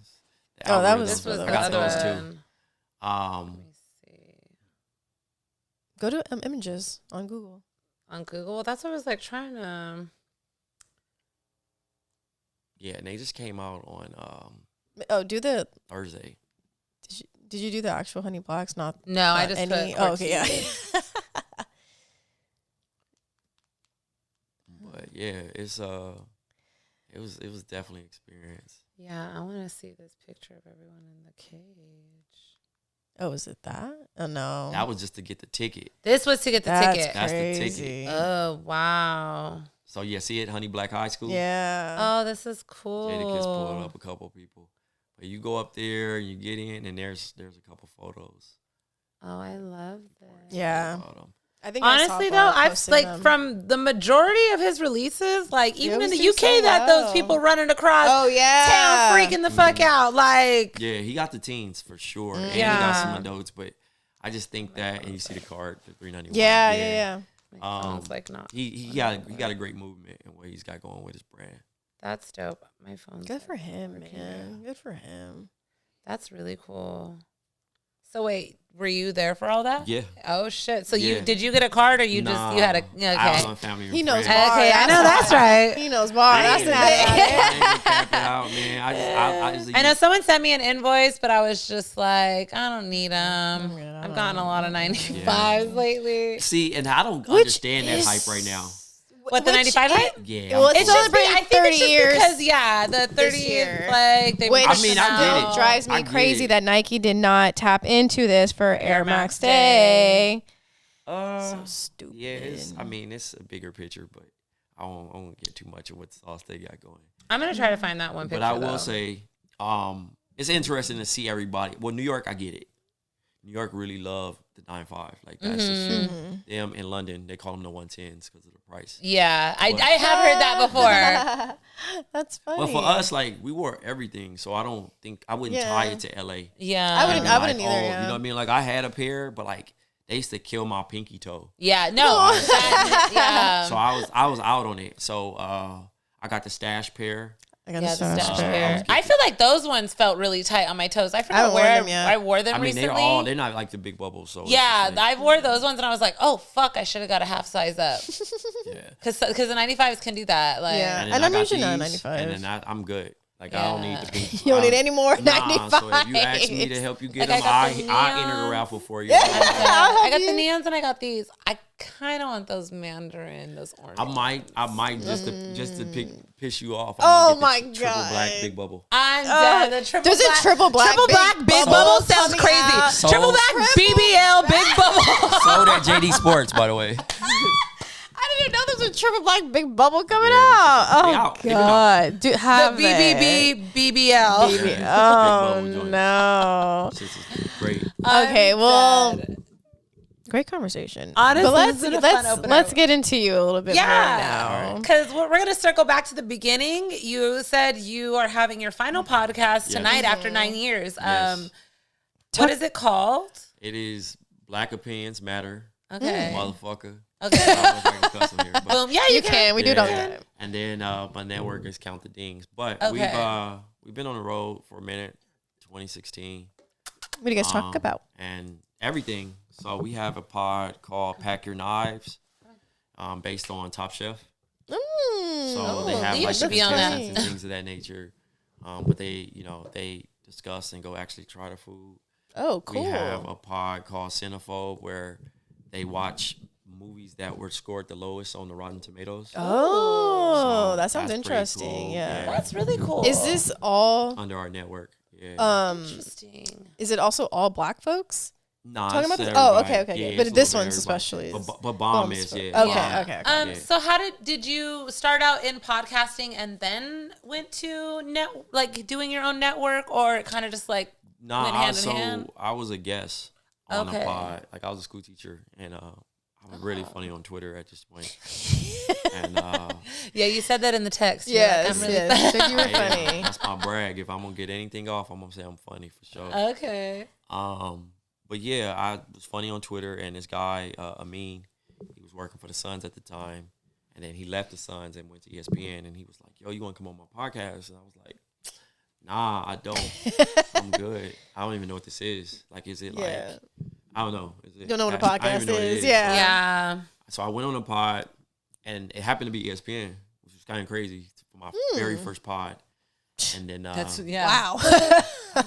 that was- This was I the got other those one. too. Let me see. Go to images on Google. On Google. That's what I was like trying to. Yeah, and they just came out on Oh, do the. Thursday. Did you do the actual honey blacks? Not No, I not just any. put Oh, okay, yeah. But yeah, it's it was definitely an experience. Yeah, I want to see this picture of everyone in the cage. Oh, is it that? Oh no. That was just to get the ticket. This was to get the That's ticket. That's the crazy. ticket. Oh, wow. So yeah, see it, Honey Black High School. Yeah. Oh, this is cool. Jada Kiss pulled up a couple people. But you go up there, you get in, and there's a couple photos. Oh, I love this. Yeah. About 'em. I think honestly though, I've like from the majority of his releases, like even in the UK, that those people running across, town freaking the fuck out, like he got the teens for sure, and he got some adults, but I just think that, and you see the card, the 391. Yeah. Like not. He got a great movement and what he's got going with his brand. That's dope. My phone's good for him, man. Good for him. That's really cool. So wait, were you there for all that? Yeah. Oh shit. So did you get a card or you just you had a okay? I was on family. He knows. Okay, I know that's right. He knows bar. That's the thing. I know someone sent me an invoice, but I was just like, I don't need them. I've gotten a lot of 95s lately. See, and I don't understand that hype right now. What, the 95 hype? Yeah. Well, it's celebrating 30 years. Because, the 30th, like, they I mean, I get it. Drives me crazy that Nike did not tap into this for Air Max Day. So stupid. Yeah, it's a bigger picture, but I won't get too much of what sauce they got going. I'm going to try to find that one picture, But I will say, it's interesting to see everybody. Well, New York, I get it. New York really love the 9.5. Like, that's just them in London. They call them the 110s because of the price. Yeah, I have heard that before. That's funny. But for us, like, we wore everything, so I wouldn't tie it to LA. Yeah. I wouldn't either. You know what I mean? Like, I had a pair, but like they used to kill my pinky toe. Yeah, no. So I was out on it. So I got the stash pair. I got the stash pair. I feel like those ones felt really tight on my toes. I forgot where I wore them recently. They're not like the big bubbles. So yeah, I wore those ones and I was like, oh fuck, I should have got a half size up. Because the 95s can do that. Like, and I'm usually not 95. And then I'm good. Like I don't need the pink. You don't need any more 95. So if you ask me to help you get them, I enter the raffle for you. I got the neons and I got these. I kind of want those mandarin, those orange. I might just to piss you off. Oh my god! Triple black big bubble. I'm dead. The triple there's black, a triple black big bubble sounds crazy. Triple black BBL big bubble. Sold at JD Sports, by the way. I didn't know there was a triple black big bubble coming out. Oh god! Dude, have the BBB BBL. Oh no! This is great. Okay, well. Great conversation. Honestly, but let's get into you a little bit more now. Because we're going to circle back to the beginning. You said you are having your final podcast tonight after 9 years. Yes. What is it called? It is Black Opinions Matter. Okay. Motherfucker. Okay. I don't know if I can cuss on here, but Boom. Yeah, you can. We do it all the time. And then my network is Count the Dings. But we've been on the road for a minute, 2016. What do you guys talk about? And everything. So we have a pod called Pack Your Knives, based on Top Chef. So they have like should be on that. and things of that nature. But they discuss and go actually try the food. Oh, cool. We have a pod called Cinephobe where they watch movies that were scored the lowest on the Rotten Tomatoes. Oh, that sounds interesting. Cool. Yeah, that's really cool. Is this all under our network? Yeah. Interesting. Is it also all black folks? Nah, talking about this? Everybody. Okay. Yeah, but this one's especially. But BOMM is, yeah. Okay. So how did you start out in podcasting and then went to doing your own network, or kind of just like went hand in hand? I was a guest on a pod. Like I was a school teacher, and I was really funny on Twitter at this point. And yeah, you said that in the text. Yes, like, I'm really you were funny. That's my brag. If I'm gonna get anything off, I'm gonna say I'm funny for sure. Okay. But yeah, I was funny on Twitter, and this guy, Amin, he was working for the Suns at the time, and then he left the Suns and went to ESPN, and he was like, yo, you want to come on my podcast? And I was like, nah, I don't. I'm good. I don't even know what this is. Like, is it like, I don't know. Is it, you don't know what a podcast is? Yeah. So I went on a pod, and it happened to be ESPN, which was kind of crazy for my very first pod. And then, wow.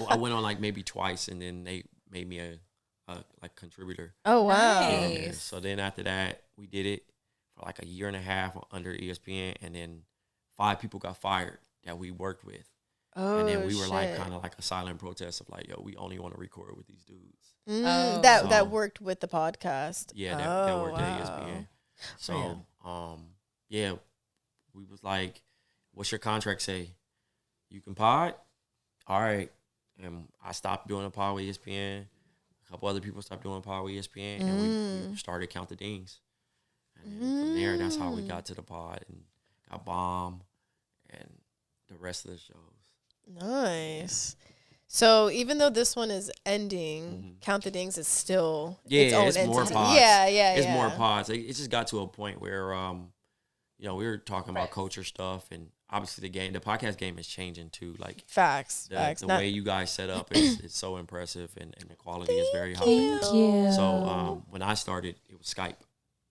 I went on like maybe twice, and then they made me a contributor. Oh wow! Nice. So then after that, we did it for like a year and a half under ESPN, and then 5 people got fired that we worked with. Oh, and then we were like kind of like a silent protest of like, yo, we only want to record with these dudes. That worked with the podcast. Yeah, that worked at ESPN. So we was like, what's your contract say? You can pod? All right. And I stopped doing a pod with ESPN. a couple other people stopped doing pod with ESPN, and we started Count the Dings. And then from there, that's how we got to the pod and got BOMM and the rest of the shows. Nice. So even though this one is ending, Count the Dings is still its own entity. More pods. Yeah. It's more pods. It just got to a point where, we were talking about culture stuff, and obviously the podcast game is changing too. Like facts. The way you guys set up is so impressive, and the quality is very high. Thank you. So when I started, it was Skype,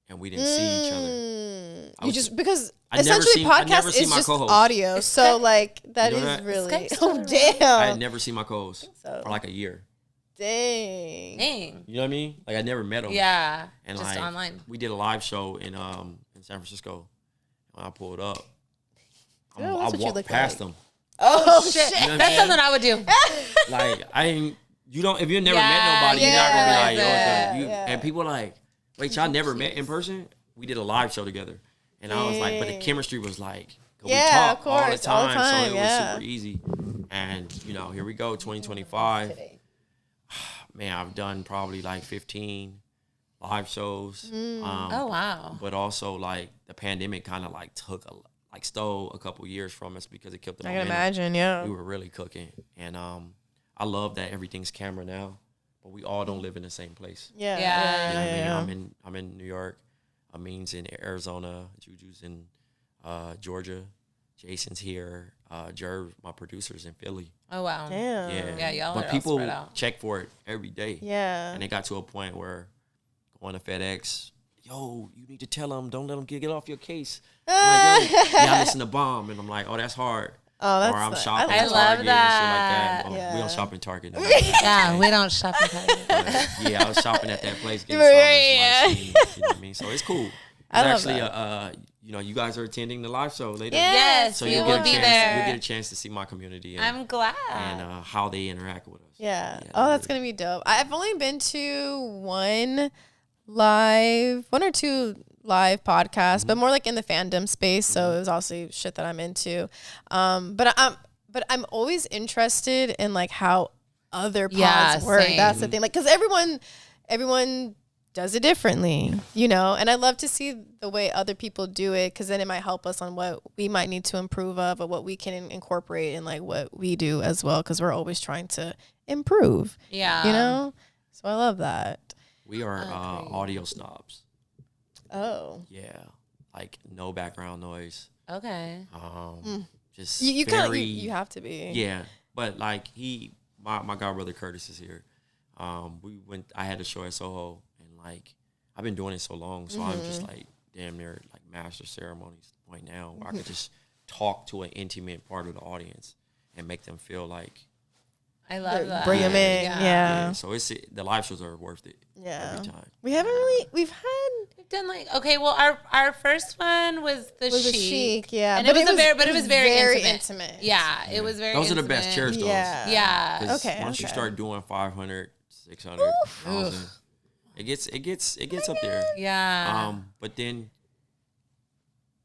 and we didn't see each other. Because I essentially I never podcast see is my just co-host. audio, so like that You know is that? really Skype's damn. I had never seen my co-host So. for like a year. Dang. You know what I mean? Like I never met him. Yeah. And just like online. we did a live show in San Francisco. When I pulled up, Oh, I that's what you walked look past like. him. Oh Shit. shit! You know what I'm That's saying? something I would do. Like I ain't. You don't. If you never met Yeah, nobody, you're not gonna be like, yeah, yo. And people are like, wait, y'all never met in person? We did a live show together, and I was like, but the chemistry was like, 'cause we Yeah, talk of course, all the time, so it yeah. was super easy. And here we go, 2025. Man, I've done probably like 15 live shows. Oh, wow. But also like the pandemic kind of like stole a couple years from us because it kept the I can momentum. imagine, yeah. We were really cooking, and I love that everything's camera now, but we all don't live in the same place. Yeah. You know what I mean? I'm in New York, Amin's in Arizona, Juju's in Georgia, Jason's here, Jerv, my producer's in Philly. Oh, wow. Damn. Yeah, y'all But are all people spread out. check for it every day. Yeah. And it got to a point where going to FedEx, yo, you need to tell them, don't let them get off your case. I'm like, yo, y'all listen to BOMM, and I'm like, oh, that's hard. Oh, that's or I'm nice. shopping I at love Target that. and shit like that. We don't shop in Target. No. Yeah, we don't shop in Target. Yeah, I was shopping at that place getting Yeah. some you know what I mean? So it's cool. It's I love actually you guys are attending the live show later. Yes, So we you'll will get a be chance. there. You'll get a chance to see my community and, I'm glad. how they interact with us. Yeah. Oh, that's gonna be dope. I've only been to one or two live podcasts, but more like in the fandom space. So it was also shit that I'm into. But I'm always interested in like how other pods work. same. That's the thing. Like, cause everyone does it differently, and I love to see the way other people do it, because then it might help us on what we might need to improve of, or what we can incorporate in like what we do as well, because we're always trying to improve. Yeah. So I love that. We are audio snobs. Oh, Yeah, like no background noise. Okay. Just you very, kind of you have to be. Yeah, but like my godbrother Curtis is here. I had a show at Soho, and like I've been doing it so long, so I'm just like damn near like master ceremonies to the point now where I could just talk to an intimate part of the audience and make them feel like I love that. Bring them in. Yeah. So the live shows are worth it every time. We've had We've done like, okay, well, our first one was the Chic. yeah. And it was very intimate. Yeah, it was very Those intimate. are the best chair stories. Yeah. 'Cause Okay, once you okay. start doing 500, 600, 1,000, it gets up there. Yeah. But then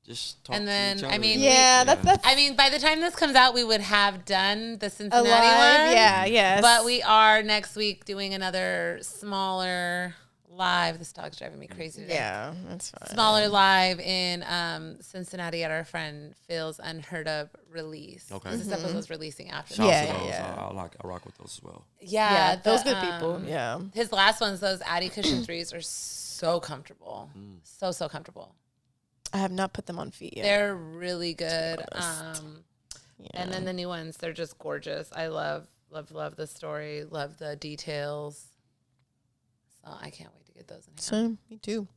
just talk And to then, each other. I mean, that's I mean, by the time this comes out, we would have done the a Cincinnati live. one. Yeah, yes. But we are next week doing another smaller live. This dog's driving me crazy today. Yeah, that's fine. Smaller live in Cincinnati at our friend Phil's Unheard Of release. Okay. This episode was releasing after. Shout that. out to those. yeah. I rock with those as well. Yeah, those good people. Yeah. His last ones, those Addy cushion threes, are so comfortable. So comfortable. I have not put them on feet yet. They're really good. And then the new ones, they're just gorgeous. I love the story, love the details. So I can't wait to get those in hand. Same, me too.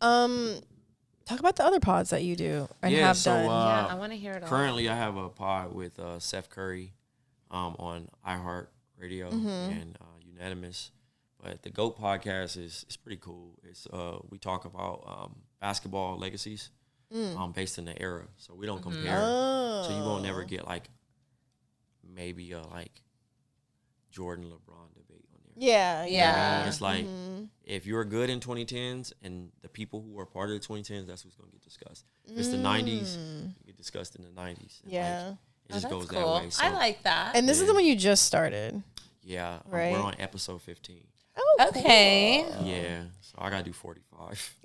Talk about the other pods that you do and have done. Yeah, I want to hear it all. Currently, I have a pod with Seth Curry on iHeart Radio and Unanimous. But the GOAT podcast is pretty cool. It's we talk about basketball legacies based in the era. So we don't compare. So you won't never get like maybe a like Jordan LeBron debate on there. Yeah. You know what I mean? It's like if you're good in 2010s and the people who are part of the 2010s, that's what's going to get discussed. If it's the 90s, you get discussed in the 90s. And Yeah. Like, it just goes cool. that way. So, I like that. And this is the one you just started. yeah, Right. we're on episode 15. Okay. Yeah, so I gotta do 45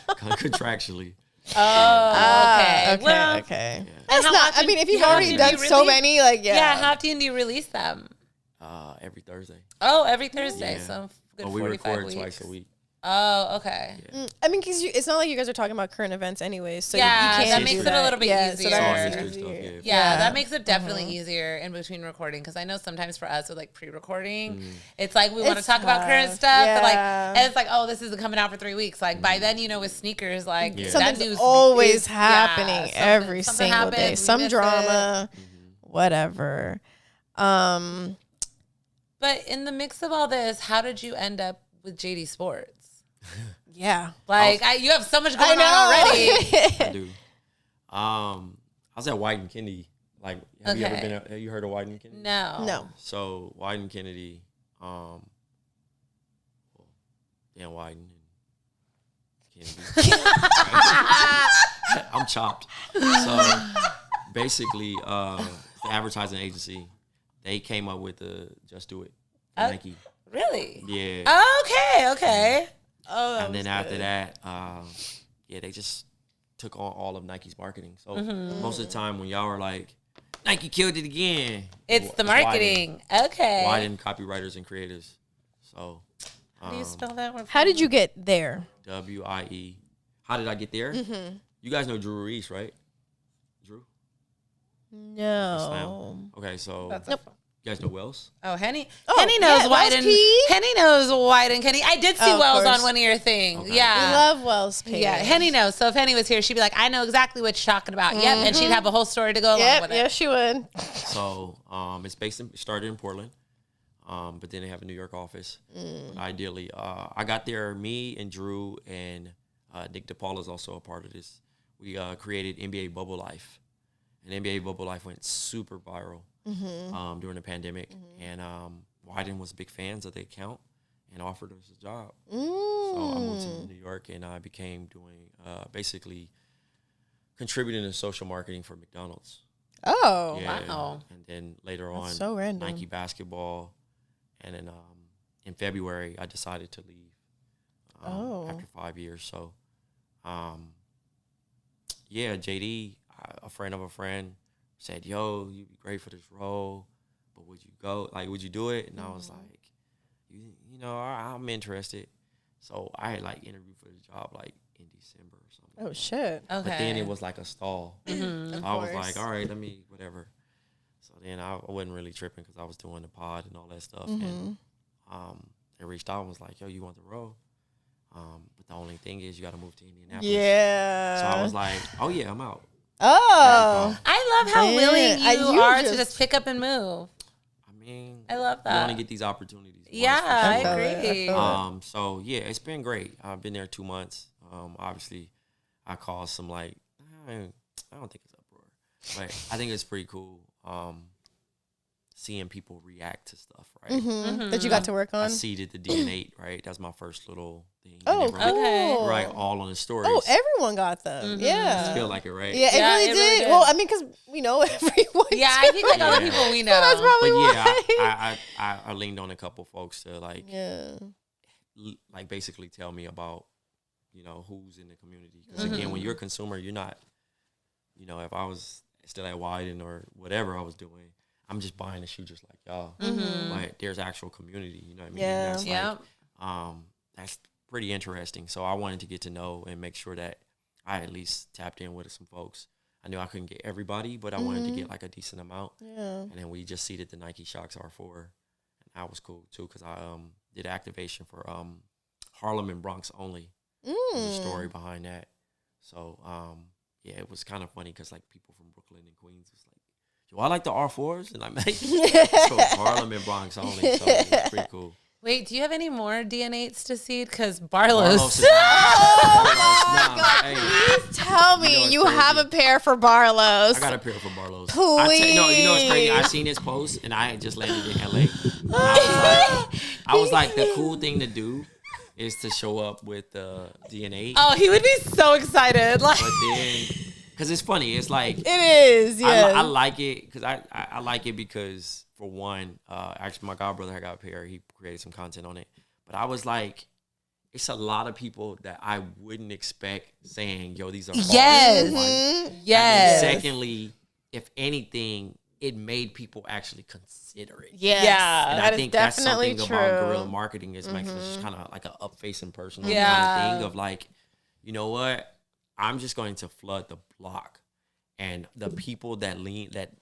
contractually. Oh, okay. Okay, Well, okay. Yeah. That's how not. I often- mean, if you've how already often done do you so release- many, like Yeah, how often do you release them? Every Thursday. Oh, every Thursday. Yeah. So good But we 45 record weeks. twice a week. Oh, okay. I mean, because it's not like you guys are talking about current events anyways, so Yeah, you that can makes do it a little bit yeah, easier. So that It's all makes it history easier. stuff, Yeah, that makes it definitely easier in between recording because I know sometimes for us with like pre-recording, it's like we want to It's talk about current tough. stuff, but like, Yeah. and it's like, oh, this isn't coming out for 3 weeks. Like by then, you know, with sneakers, like that Something's news always is- happening something- every something single day. happens, we Some miss drama, whatever. But in the mix of all this, how did you end up with JD Sports? Yeah. Like you have so much going on already. I do. I was at White and Kennedy. Like, have you ever Okay. been? Have you heard of White and Kennedy? No. No. So White and Kennedy, Dan White and Kennedy. I'm chopped. So basically, the advertising agency, they came up with the Just Do It, Nike. Really? Yeah. Okay. Oh, And then after that, they just took on all of Nike's marketing. So most of the time when y'all were like, Nike killed it again, It's the marketing. Okay. Widen copywriters and creators. So How do you spell that word? How did you get there? WIE. How did I get there? You guys know Drew Reese, right? Drew? No. Okay, so Nope. you guys know Wells? Oh, Henny. Oh, Henny knows yeah, White Wells and P. Henny knows White and Kenny. I did see Oh, of Wells course. on one of your things. Okay. We Yeah. love Wells P. Yeah, Henny knows. So if Henny was here, she'd be like, I know exactly what you're talking about. Yep. And she'd have a whole story to go along Yep. with it. Yes, she would. So it started in Portland, but then they have a New York office. But ideally, I got there, me and Drew and Nick DePaul is also a part of this. We created NBA Bubble Life. And NBA Bubble Life went super viral during the pandemic. And Wyden was big fans of the account and offered us a job. So I moved to New York and I became doing basically contributing to social marketing for McDonald's. Oh. Yeah. wow. And then later on, so random. Nike basketball. And then in February, I decided to leave after 5 years. So, JD, a friend of a friend, said, yo, you'd be great for this role, but would you go? Like, would you do it? And I was like, you know, I'm interested. So I had like interviewed for the job like in December or something. Oh, shit. Okay. But then it was like a stall. So I was course. like, all right, let me, whatever. So then I wasn't really tripping because I was doing the pod and all that stuff. And they reached out and was like, yo, you want the role? But the only thing is you got to move to Indianapolis. Yeah. So I was like, oh, yeah, I'm out. Oh. I love how Man, willing you you are to just- just pick up and move. I mean, I love you that. only get these opportunities. once, Yeah, for I sure. agree. So yeah, it's been great. I've been there 2 months. Obviously, I caused some like I don't think it's uproar, but I think it's pretty cool. Seeing people react to stuff, right? That you got to work I on? seeded the D&8, right? That's my first little thing. Oh, And cool. they Okay. Right, all on the stories. Oh, everyone got them. Yeah. Feel like it, right? Yeah, it Yeah, really it really did. did. Well, I mean, because we know everyone. Yeah, I think like all the Yeah. people we know. So that's probably But why. yeah, I leaned on a couple folks to like Yeah. like basically tell me about, you know, who's in the community. Because again, when you're a consumer, you're not, you know, if I was still at Wyden or whatever I was doing, I'm just buying a shoe just like y'all. But there's actual community, you know what I mean? Yeah. That's Yeah. like, that's pretty interesting. So I wanted to get to know and make sure that I at least tapped in with some folks. I knew I couldn't get everybody, but I wanted to get like a decent amount. Yeah. And then we just seeded the Nike Shox R4. And that was cool too, because I did activation for Harlem and Bronx only. There's a story behind that. So yeah, it was kind of funny because like people from Brooklyn and Queens was like, yo, I like the R4s, and I'm like, so Harlem and Bronx only. So it was pretty cool. Wait, do you have any more DNA to seed? Because Barlow's. Barlow's is- Hey, Please tell You know me it's you crazy. have a pair for Barlow's. I got a pair for Barlow's. Please. No, you know what's crazy? I seen his post, and I had just landed in LA. And I was like, the cool thing to do is to show up with the DNA. Oh, he would be so excited. Like, But then, because it's funny, it's like, It is, yes. I like it because I like it because for one, actually my godbrother had got a pair. He created some content on it. But I was like, it's a lot of people that I wouldn't expect saying, yo, these are hard. Yes. Yes. And secondly, if anything, it made people actually consider it. Yes. Yeah. And that I think is that's definitely something true. about guerrilla marketing is makes it just kind of like an up-facing personal kind of thing of like, you know what? I'm just going to flood the block. And the people that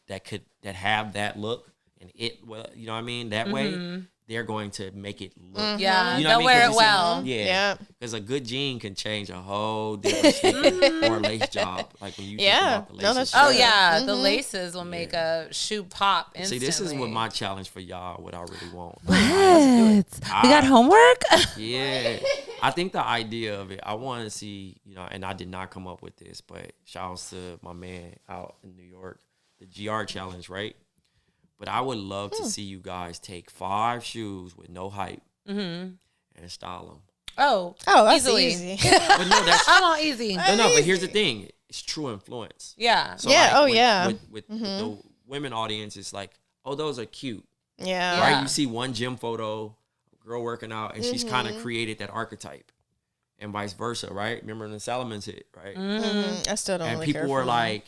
that have that look and it, well, you know what I mean? That way, they're going to make it look. Yeah, you know they'll what I mean? wear it well. Yeah. Because a good jean can change a whole different sneaker or lace job. Like when you think about the laces. No, that's Oh true. yeah, the laces will make a shoe pop instantly. See, this is what my challenge for y'all, what I really want. What? We got homework? Yeah. I think the idea of it, I want to see, you know, and I did not come up with this, but shout outs to my man out in New York, the GR challenge, right? But I would love to see you guys take 5 shoes with no hype and style them. Oh, that's easily. easy. But no, that's I'm all easy. no. But here's the thing: it's true influence. Yeah. So Yeah, like, with the women audience, it's like, oh, those are cute, Yeah. right? You see one gym photo, girl working out, and she's kind of created that archetype, and vice versa, right? Remember the Salomons hit, right? I still don't And really people care were for like,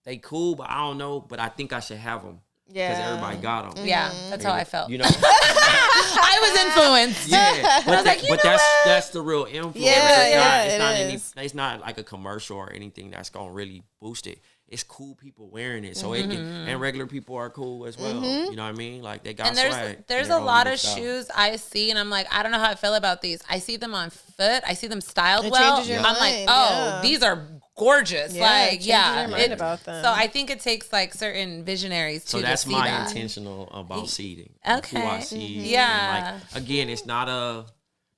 they cool, but I don't know, but I think I should have them. Because everybody got them. Yeah, that's how I felt. You know? I was influenced. Yeah. But, like, you but know that's the real influence. Yeah, It's not like a commercial or anything that's going to really boost it. It's cool people wearing it. So and regular people are cool as well. You know what I mean? Like they got And swag. there's and a lot of style. shoes I see, and I'm like, I don't know how I feel about these. I see them on foot. I see them styled It well. changes your I'm like, mind, oh, these are gorgeous. Changes your mind about them. So I think it takes like certain visionaries So to that's see my that. intentional about seeding. Okay. Who I see. Yeah. And like, again, it's not a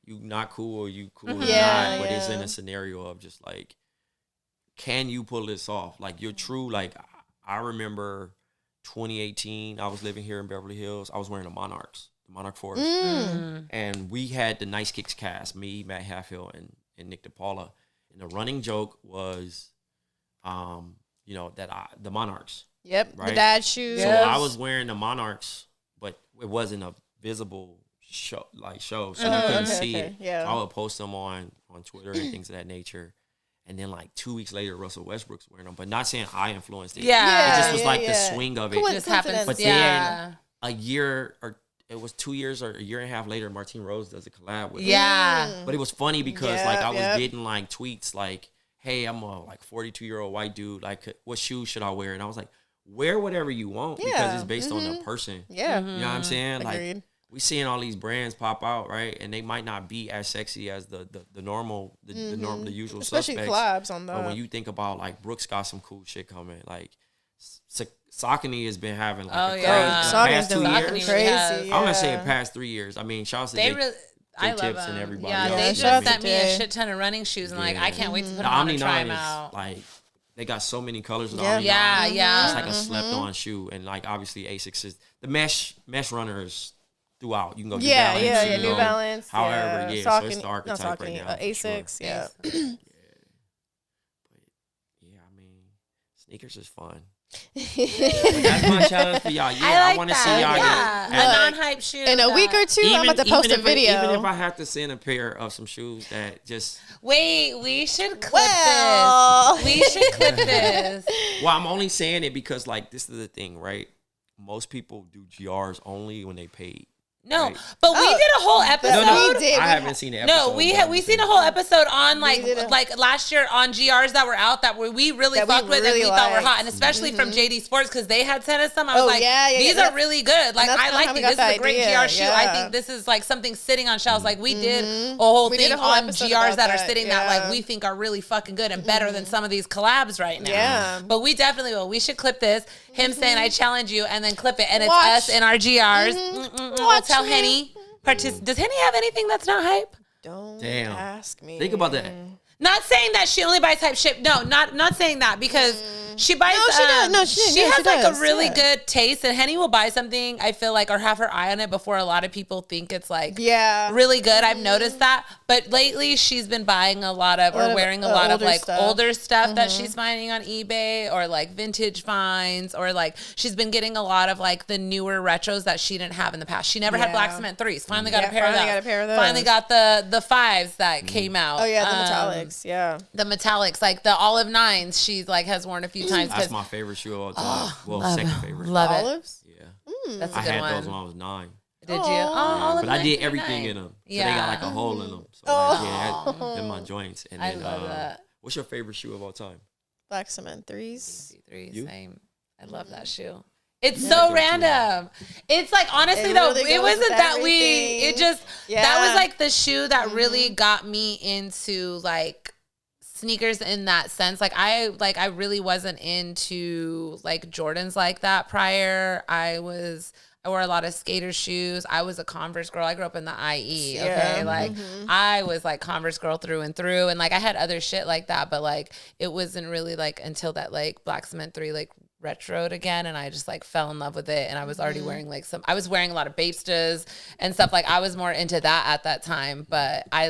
you not cool or you cool or Yeah, not, but it's yeah. in a scenario of just like, can you pull this off? Like you're true. Like I remember 2018, I was living here in Beverly Hills. I was wearing the Monarch Force. And we had the Nice Kicks cast, me, Matt Halfhill, and Nick DePaula. And the running joke was, you know, the Monarchs. Yep. Right? The dad shoes. So I was wearing the Monarchs, but it wasn't a visible show, so you couldn't see it. Yeah. So I would post them on Twitter and things of that nature. And then like 2 weeks later, Russell Westbrook's wearing them, but not saying I influenced it. Yeah. It just was like the swing of it. It just happens. But Yeah. then a year or it was 2 years or a year and a half later, Martine Rose does a collab with Yeah. her. But it was funny because Yep, like I was yep. getting like tweets like, hey, I'm a like 42-year-old white dude. Like, what shoes should I wear? And I was like, wear whatever you want because it's based on the person. Yeah. You know what I'm saying? Agreed. Like we seeing all these brands pop out, right? And they might not be as sexy as the normal, the usual Especially suspects. collabs on But when that. you think about like Brooks got some cool shit coming. Like Saucony has been having like Oh, a crazy yeah. the Saucony's past 2 doing years. crazy. has. I'm gonna say the past 3 years. I mean, shout out to They Jake- really. I love Tips them. and everybody Yeah, else. they Yeah, just shout out sent to me a Jay. shit ton of running shoes, and like Yeah. I can't wait to put The them on Omni and try 9 them is out. like they got so many colors with the Yeah. Omni Yeah, 9. yeah. It's like a slept on shoe, and like obviously Asics is the mesh runners throughout. You can go New Yeah, Balance, yeah, you yeah. can New go Balance. however, yeah. so it's the archetype right now. for sure. Asics, yeah. But yeah, I mean, sneakers is fun. That's my challenge for y'all. Yeah, I want to see y'all Yeah, get a non-hype shoe. In a week or two, I'm about to post a video. Even if I have to send a pair of some shoes that just Wait, we should clip Well. this. We should clip this. well, I'm only saying it because like this is the thing, right? Most people do GRs only when they paid. No, Right. but we did a whole episode. We did. I haven't seen the episode. No, we but we seen a whole episode on did a- like last year on GRs that were out that we really That we fucked with and really we thought were liked. hot, and especially from JD Sports because they had sent us some. I was Oh, like, yeah, yeah, these yeah. are really good. Like that's I kinda like how we these. got This is the a great idea, GR shoe. I yeah. think this is like something sitting on shelves. Like we did a whole We thing did a whole on episode GRs about that are that, sitting that like yeah. we think are really fucking good and better than some of these collabs right now. Yeah. But we definitely will. We should clip this. Him saying I challenge you, and then clip it, and it's Watch. us in our GRs. We'll Watch tell me. Henny. Does Henny have anything that's not hype? Don't Damn. ask me. Think about that. Not saying that she only buys hype shit. No, not saying that because She buys. No, she does. No, she has like does. a really good taste, and Henny will buy something. I feel like, or have her eye on it before a lot of people think it's like really good. I've noticed that, but lately she's been buying a lot of wearing a lot of like older stuff that she's finding on eBay or like vintage finds, or like she's been getting a lot of like the newer retros that she didn't have in the past. She never had black cement 3s. Finally got a pair of those. Finally got the 5s that came out. Oh yeah, the metallics. Yeah, the metallics, like the olive 9s. She like has worn a few times. That's my favorite shoe of all time. Second favorite. Love it. Olives. Yeah, that's a good I had one. those when I was 9. Did you? Oh, but I did everything in them. So they got like a hole in them. So in my joints. And then, I love that. What's your favorite shoe of all time? Black cement 3s. Same. I love that shoe. It's so random. It's like, honestly though, it wasn't that that was like the shoe that really got me into like sneakers in that sense. Like I really wasn't into like Jordans like that prior. I wore a lot of skater shoes. I was a Converse girl. I grew up in the IE. Okay. Like I was like Converse girl through and through. And like I had other shit like that, but like it wasn't really like until that like Black Cement 3 like retroed again, and I just like fell in love with it. And I was already wearing like I was wearing a lot of Babestas and stuff. Like I was more into that at that time, but I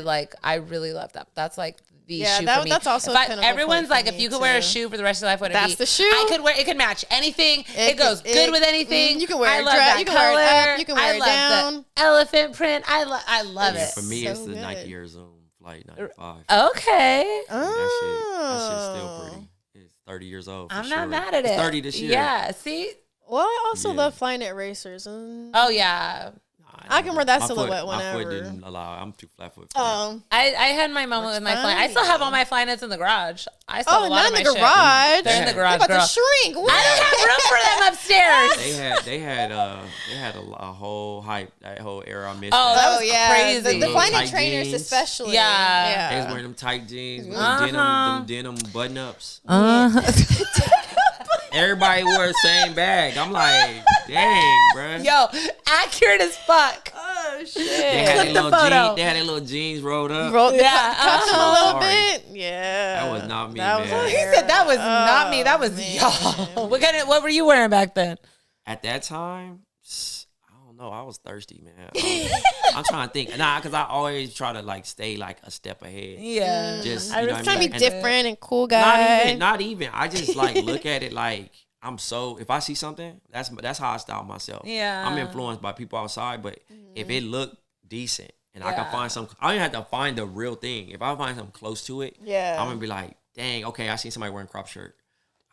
really love that. That's like the shoe for me. That's also everyone's like, if you could wear a shoe for the rest of your life, what would it be? That's the shoe. I could wear it. Could match anything. It goes good with anything. You can wear it. You can wear it up. You can wear it down. The elephant print. I love it. For me, it's the Nike Air Zoom Flight 95. Okay. That shit's still pretty. It's 30 years old. I'm not mad at it. It's 30 this year. Yeah. See. Well, I also love Flyknit racers. Oh yeah. I can wear that silhouette whenever. My foot didn't allow. I'm too flat foot. I had my moment with my Flyknit. I still have all my Flyknits in the garage. I still have a lot of my shit. They're in the garage. They're in the garage. They're about to shrink. What? I don't have room for them upstairs. They had a whole hype, that whole era I missed. Oh, that was crazy. The Flyknit trainers jeans. Especially. Yeah. They was wearing them tight jeans, denim button ups. Everybody wore the same bag. I'm like, dang, bro. Yo, accurate as fuck. Oh shit. They had their little jeans rolled up. Cuffed them a little bit. Yeah. That was not me, man. He said that was not me. That was y'all. What were you wearing back then? At that time, I don't know. I was thirsty, man. I'm trying to think. Because I always try to like stay like a step ahead. Yeah. Just I was trying to be different and cool guy. Not even. I just like look at it like if I see something, that's how I style myself. Yeah. I'm influenced by people outside, but if it look decent and I can find something, I don't have to find the real thing. If I find something close to it, I'm gonna be like, dang, okay, I seen somebody wearing a crop shirt.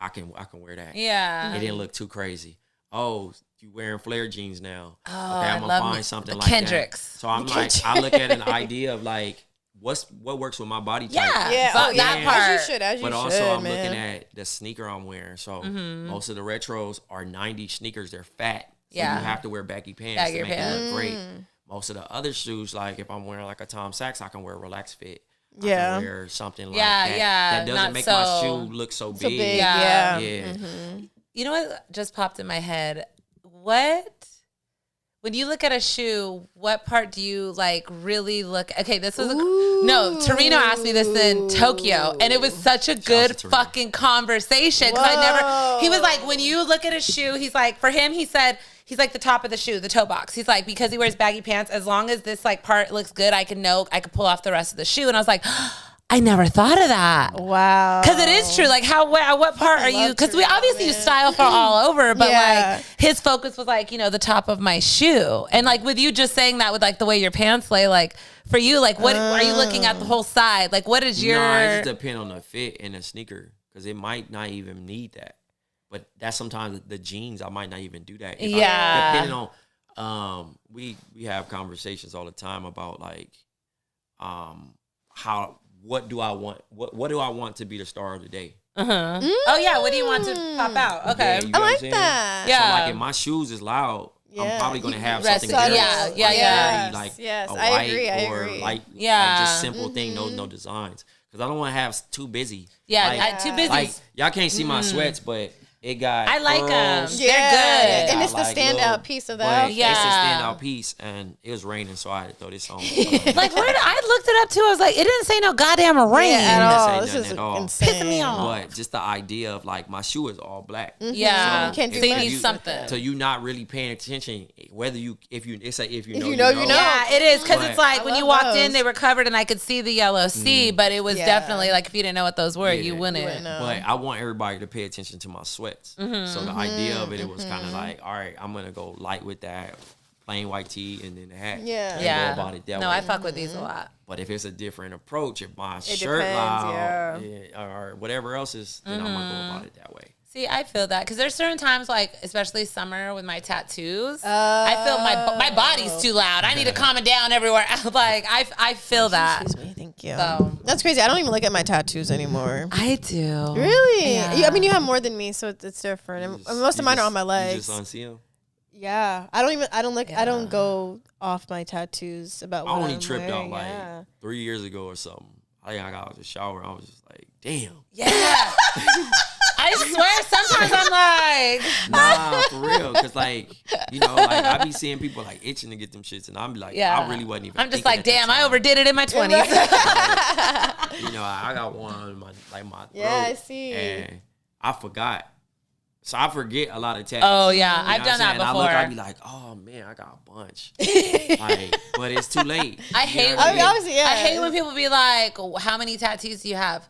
I can wear that. Yeah. It didn't look too crazy. Oh, you wearing flare jeans now. Oh, okay, I'm gonna find something like Kendricks. that. So I'm like, I look at an idea of like, what works with my body type. Yeah. That part. As you should, but also I'm looking at the sneaker I'm wearing. So most of the retros are 90s sneakers. They're fat. So you have to wear baggy pants to make it look great. Most of the other shoes, like if I'm wearing like a Tom Sachs, I can wear a relaxed fit. I can wear something like that. That doesn't make my shoe look so big. Yeah. Mm-hmm. You know what just popped in my head? When you look at a shoe, what part do you like really look? Okay, this was Torino asked me this in Tokyo, and it was such a good fucking conversation because he was like, when you look at a shoe, he's like, for him, he said, he's like the top of the shoe, the toe box. He's like, because he wears baggy pants, as long as this like part looks good, I can pull off the rest of the shoe. And I was like, I never thought of that. Wow. Because it is true. Like, what part are you? Because we obviously use style for all over, but like his focus was like, the top of my shoe. And like with you just saying that with like the way your pants lay, like for you, like what are you looking at the whole side? Like what is your? No, it just depends on the fit in the sneaker because it might not even need that. But that's sometimes the jeans, I might not even do that. Depending on, we have conversations all the time about like, what do I want? What do I want to be the star of the day? Oh yeah, what do you want to pop out? Okay, I like that. Yeah, so like if my shoes is loud, I'm probably gonna have something very, like a white or like just simple thing, no designs, because I don't want to have too busy. Yeah, too busy. Like y'all can't see my sweats, but It got I like them. pearls. They're good. And it's the like standout piece of the but outfit. It's Yeah. a standout piece, and it was raining, so I had to throw this on. Like, where I looked it up too. I was like, it didn't say no goddamn rain. Yeah, at all. say This nothing is at all. insane. Pissing me off. But just the idea of like my shoe is all black. Yeah, You can't do so you much need with something. So you not really paying attention whether you if you know you know, you know. Yeah, it is because But- it's like I when you love walked in, those. they were covered, and I could see the yellow C, but it was Yeah. definitely like if you didn't know what those were, you Yeah. wouldn't. You wouldn't know. But I want everybody to pay attention to my sweats. So the idea of it was kind of like, all right, I'm gonna go light with that plain white tee and then the hat. Yeah. And Yeah. go about it that No, way. I fuck with these a lot. But if it's a different approach, if my shirt depends, loud or whatever else is, then I'm gonna go about it that way. See, I feel that because there's certain times, like especially summer with my tattoos, I feel my body's too loud. I need to calm it down everywhere. Like I feel that. Excuse me, thank you. So- That's crazy. I don't even look at my tattoos anymore. I do. Really? Yeah. I mean, you have more than me, so it's different. And most of mine are on my You legs. just unsee them. Yeah, I don't Yeah. I don't go off my tattoos about I what only I'm tripped wearing. out like Yeah. 3 years ago or something. I think I got out of the shower. I was just like, damn. Yeah. I swear, sometimes I'm like, Nah, for real. Cause like, like I be seeing people like itching to get them shits, and I'm like, yeah. I really wasn't even. I'm just thinking like, at that damn, I time. overdid it in my 20s. I got one on my throat. Yeah, I see. And I forgot. So I forget a lot of tattoos. Oh, yeah. You know I've what done I'm that saying? before. I be like, oh man, I got a bunch. But it's too late. I You hate know when what I I mean, mean? obviously, yeah. I hate when people be like, how many tattoos do you have?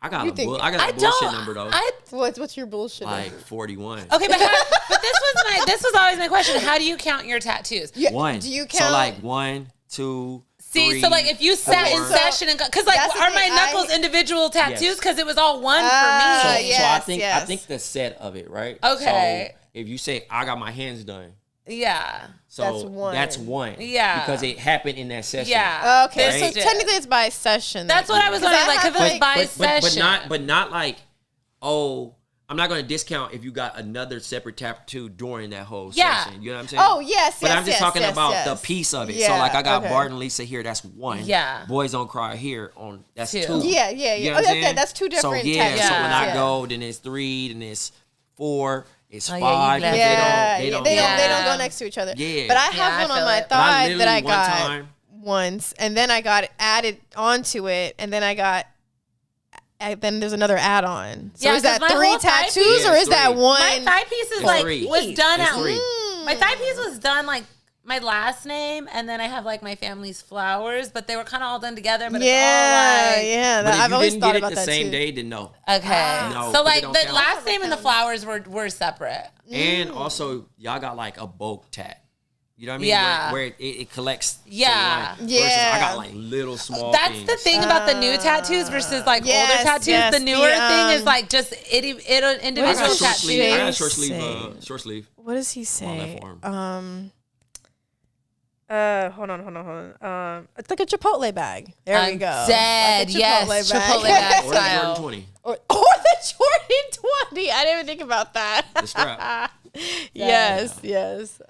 I got You a think- I got I a bullshit don't. number though. What's your bullshit? Like 41. Okay, but this was always my question. How do you count your tattoos? Yeah, One. Do you count? So like 1, 2. See, 3, so like if you sat in 4. session and because like That's the are my thing, knuckles individual tattoos? Yes. Because it was all one So, for Ah, me. yes, so I yes. think the set of it, right? Okay. So if you say I got my hands done, Yeah. so That's one. Yeah. because it happened in that session. Yeah. Okay, Right? so technically it's by session. That's what I was wondering. Like, if it was by session. but not like, oh, I'm not going to discount if you got another separate tattoo during that whole Yeah. session. You know what I'm saying? Oh yes, But yes, I'm just yes, talking yes, about yes. the piece of it. Yeah, so like I got okay. Bart and Lisa here. That's one. Yeah. Boys Don't Cry here on that's Two. two. Yeah, yeah, You yeah. know Oh, what I'm okay, saying? that's two different So yeah. So tattoos. when I Yeah. go, then it's 3, then it's 4, it's Oh, 5. yeah, you 'cause blend. Yeah, They don't. they don't Yeah. go next to each other. Yeah. But I Yeah, have I one on feel my it. But I thigh that I literally one got time- once, and then I got added onto it, and then then there's another add-on. So Yeah, is that 'cause my 3 whole thigh tattoos piece- or Yeah, is that three. one? My thigh piece is It's like 3. was done It's at 3. my thigh piece was done like my last name, and then I have like my family's flowers, but they were kind of all done together. But yeah, it's all like yeah. But if I've you always didn't thought get it about the that same too. day, then no. okay. No, So but like they don't the count. last name and the flowers were separate. And also, y'all got like a bulk tat. You know what I mean? Yeah. Where it collects. to Yeah. one, Versus I Yeah. got like little small That's things. the thing about the new tattoos versus like yes, older tattoos. yes, the newer the, thing is um, like just individual I got short tattoos. sleeve. I got tattoos. short sleeve. Say. Short sleeve. What does he On say? that form. Hold on. It's like a Chipotle bag. There we I'm go. dead. Like a Yes, Chipotle bag Or the style. Jordan 20. Or the Jordan 20. I didn't even think about that. The strap. Yes.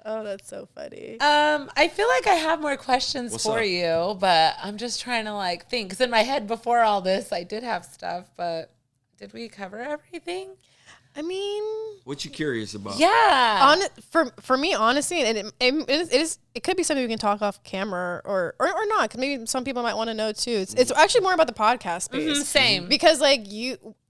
Oh, that's so funny. I feel like I have more questions What's for up? you, but I'm just trying to like think. Because in my head before all this, I did have stuff, but did we cover everything? I mean, What you curious about? Yeah. for me, honestly, and it could be something we can talk off camera or not, because maybe some people might want to know too. It's actually more about the podcast space. Same. Because like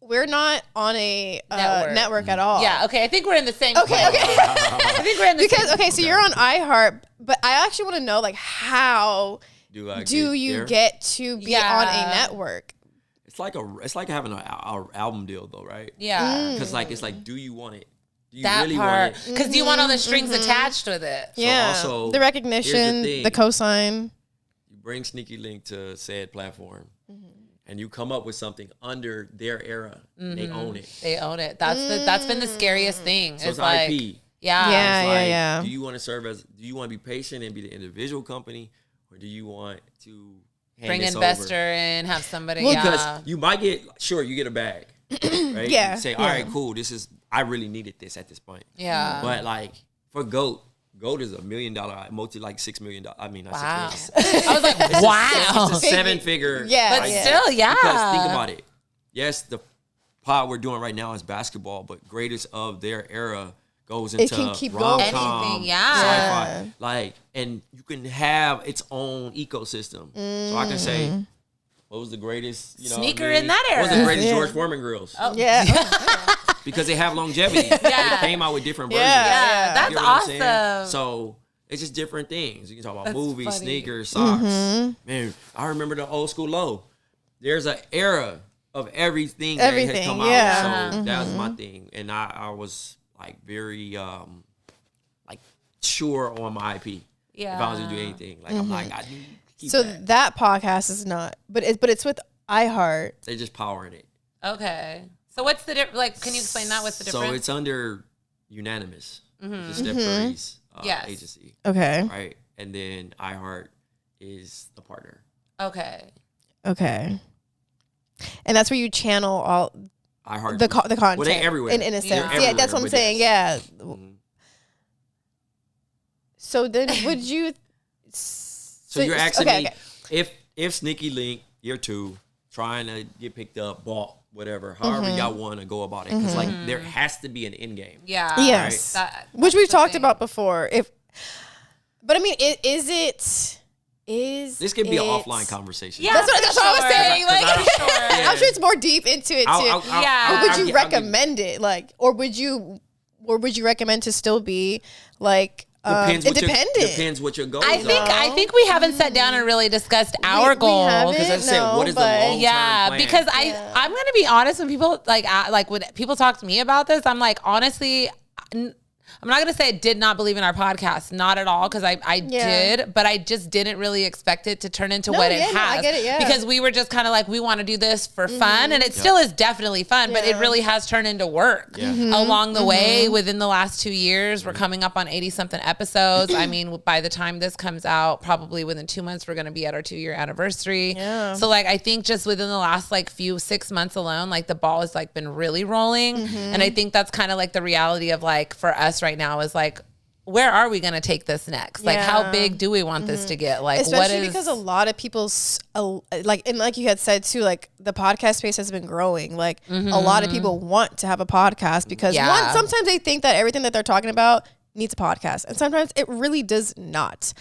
we're not on a network at all. Yeah. Okay. I think we're in the same. Okay. place. I think we're in the Because same. so you're on iHeart, but I actually want to know like how Do you get to be Yeah. on a network? It's like having an album deal though, right? Yeah. Because like it's like, do you want it? Do you That really part. want it? Because you want all the strings attached with it. Yeah, also, the recognition, here's the the thing. cosign. You bring Sneaky Link to said platform, and you come up with something under their era. They own it. They own it. That's been the scariest thing. So it's like, IP. Yeah. Yeah. It's like, yeah. Do you want to serve as? Do you want to be patient and be the individual company, or do you want to Bring this investor over? and have somebody. Well, because yeah. you might get you get a bag, right? Yeah, You say, all yeah. right, cool. I really needed this at this point. Yeah. But like for GOAT is $1 million, multi like $6 million. I mean, Wow. it's I was like, wow. a 7-figure. Yeah, But yeah. still, yeah. Because think about it. Yes, the pod we're doing right now is basketball, but greatest of their era goes into can keep rom-com, going. Anything, yeah. sci-fi. Like, and you can have its own ecosystem. So I can say, what was the greatest, sneaker in that era? What was the greatest George Foreman grills? Oh. Yeah. Because they have longevity. They came out with different versions. Yeah, that's You know what I'm saying? awesome. So it's just different things. You can talk about movies, funny. sneakers, socks. Man, I remember the old school low. There's an era of everything that has come out. So that was my thing. And I was like very like sure on my IP. Yeah. If I was to do anything. Like I'm like, I need to keep So that. that podcast is not, but it's with iHeart. They're just powering it. Okay. So what's the difference? Like, can you explain that? What's the difference? So it's under Unanimous, which is Steph Curry's agency. Okay. Right. And then iHeart is the partner. Okay. Okay. And that's where you channel all iHeart the content. Well, they everywhere. In a sense. They're Yeah, that's what I'm everywhere, saying. yes. Yeah. So then would you... So you're asking me okay. if Sneaky Link, year 2, trying to get picked up, bought, whatever, however y'all want to go about it. Because like there has to be an end game. Yeah. Yes. Right? Which we've talked about before. But I mean, is This could be an offline conversation. Yeah, that's what I was saying. Like, I'm sure it's more deep into it too. Yeah. But would you recommend it, like, or would you recommend to still be like independent? Depends what your goals are. I think we haven't sat down and really discussed our goals. Because I said, what is the long-term plan? Because I'm gonna be honest, when people like when people talk to me about this, I'm like, honestly, I'm not going to say I did not believe in our podcast. Not at all, because I did, but I just didn't really expect it to turn into what it has. No, I get it, because we were just kind of like, we want to do this for fun, and it still is definitely fun, but it really has turned into work along the way. Within the last 2 years, we're coming up on 80-something episodes. I mean, by the time this comes out, probably within 2 months, we're going to be at our 2-year anniversary. Yeah. So, like, I think just within the last, like, 6 months alone, like, the ball has, like, been really rolling. And I think that's kind of, like, the reality of, like, for us right now is like, where are we going to take this next? Like, how big do we want this to get? Like, especially because a lot of people's like, and like you had said too, like the podcast space has been growing. Like a lot of people want to have a podcast because one, sometimes they think that everything that they're talking about needs a podcast, and sometimes it really does not.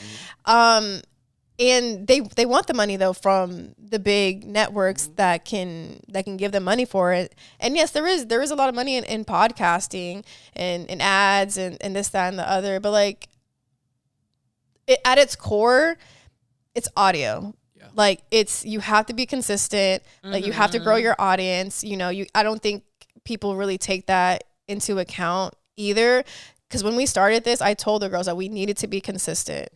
And they want the money though from the big networks that can give them money for it. And yes, there is a lot of money in podcasting and ads and this, that, and the other. But like at its core, it's audio. Yeah. Like you have to be consistent. Like you have to grow your audience. I don't think people really take that into account either. Because when we started this, I told the girls that we needed to be consistent.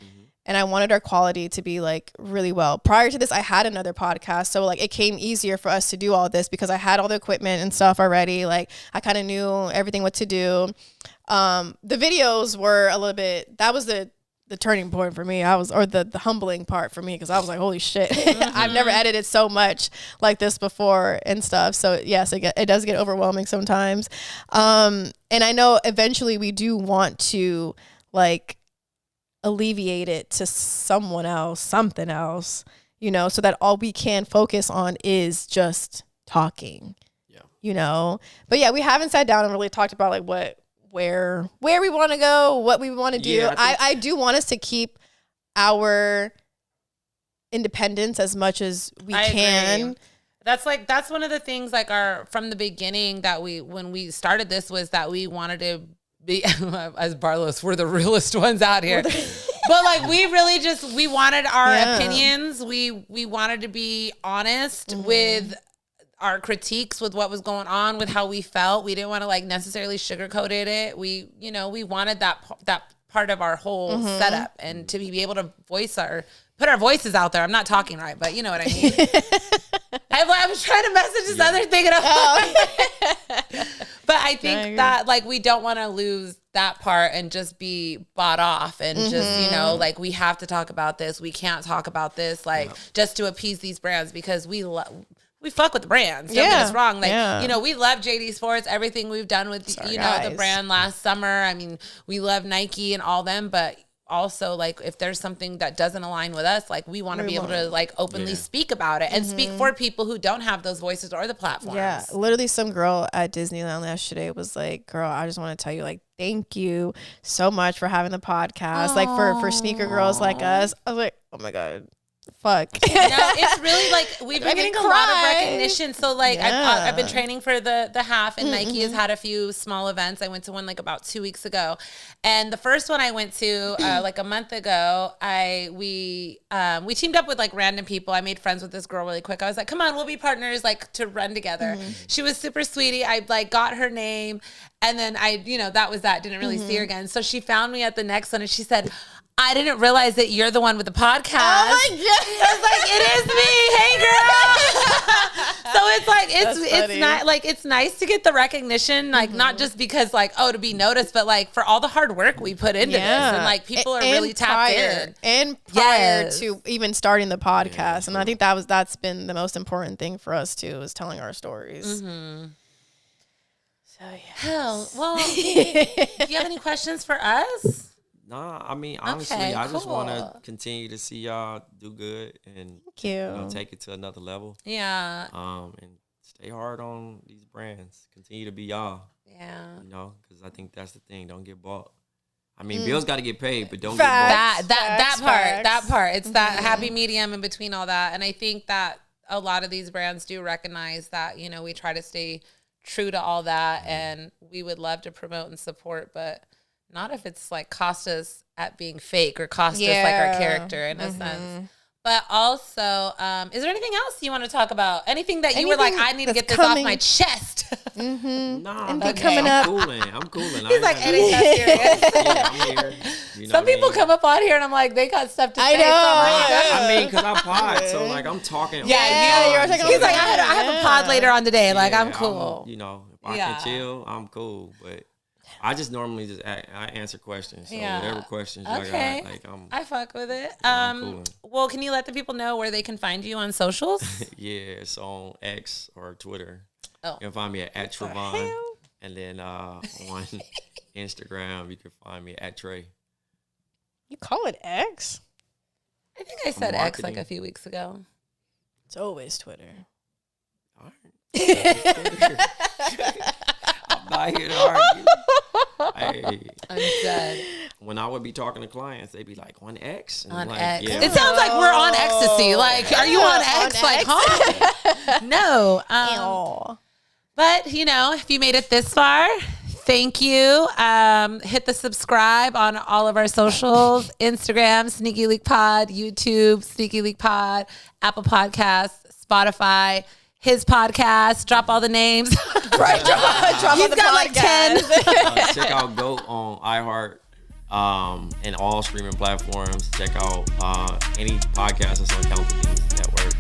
And I wanted our quality to be like really well. Prior to this, I had another podcast. So like it came easier for us to do all this because I had all the equipment and stuff already. Like I kind of knew everything what to do. The videos were a little bit, that was the turning point for me. The humbling part for me, because I was like, holy shit, I've never edited so much like this before and stuff. So yes, it does get overwhelming sometimes. And I know eventually we do want to like alleviate it to someone else, something else, so that all we can focus on is just talking. But yeah, we haven't sat down and really talked about like where we want to go, what we want to do. I do want us to keep our be as much as we can. Agree. That's one of the things like from the beginning that when we started this was that we wanted to be, as Barlos, we're the realest ones out here. But like we really we wanted our opinions. We wanted to be honest with our critiques, with what was going on, with how we felt. We didn't want to like necessarily sugarcoat it. We wanted that part of our whole setup, and to be able to put our voices out there. I'm not talking right, but you know what I mean. I was trying to message this other thing, but I think that like we don't want to lose that part and just be bought off and just like we have to talk about this. We can't talk about this like just to appease these brands, because we fuck with the brands. Don't get us wrong. Like, we love JD Sports, everything we've done with, the brand last summer. I mean, we love Nike and all them, but also like if there's something that doesn't align with us, like we want to be able to like openly speak about it and speak for people who don't have those voices or the platforms. Yeah, literally some girl at Disneyland yesterday was like, girl, I just want to tell you, like, thank you so much for having the podcast. Like for sneaker girls like us. I was like, oh my God. Fuck. No, it's really like we've been getting a lot of recognition. So like I've been training for the half, and Nike has had a few small events. I went to one like about 2 weeks ago, and the first one I went to like a month ago, we teamed up with like random people. I made friends with this girl really quick. I was like, come on, we'll be partners, like to run together. She was super sweetie. I like got her name, and then that was that. Didn't really see her again. So she found me at the next one, and she said, I didn't realize that you're the one with the podcast. Oh my God. I was like, it is me. Hey, girl. So it's like, it's not like, it's nice to get the recognition, like not just because like, to be noticed, but like for all the hard work we put into this. And like people are really tapped in. And prior to even starting the podcast. And I think that's been the most important thing for us too, is telling our stories. So yeah. Hell, well, do you have any questions for us? Nah, I mean, honestly, I just want to continue to see y'all do good and take it to another level. Yeah. And stay hard on these brands. Continue to be y'all. Yeah. Because I think that's the thing. Don't get bought. I mean, bills got to get paid, but don't get bought. That part. It's that happy medium in between all that. And I think that a lot of these brands do recognize that, we try to stay true to all that, and we would love to promote and support, but not if it's like cost us at being fake or cost us like our character in a sense. But also, is there anything else you want to talk about? Anything that you were like, I need to get this off my chest? Nah, coming up. I'm cooling. He's like, it ain't that serious. Yeah, I'm here. Some people come up on here and I'm like, they got stuff to say. I know. I mean, because I pod, so like I'm talking. You're talking. He's like, I have a pod later on today. Like, I'm cool. If I can chill, I'm cool. But I just normally I answer questions. So whatever questions you got, like I fuck with it. I'm well, can you let the people know where they can find you on socials? Yeah, it's on X or Twitter. Oh. You can find me at Trevon. And then on Instagram, you can find me at Trey. You call it X? I think I said X like a few weeks ago. It's always Twitter. All right. I'm not here to argue. Hey, I'm dead. When I would be talking to clients, they'd be like, on X? And on like, X. Yeah. It sounds like we're on ecstasy. Like, are you on X? Like, huh? No. But, if you made it this far, thank you. Hit the subscribe on all of our socials. Instagram, Sneaky Leak Pod. YouTube, Sneaky Leak Pod. Apple Podcasts, Spotify. His podcast, drop all the names. Right, drop He's got like 10. Check out GO.T.E on iHeart and all streaming platforms. Check out any podcast that's on Count the News Network.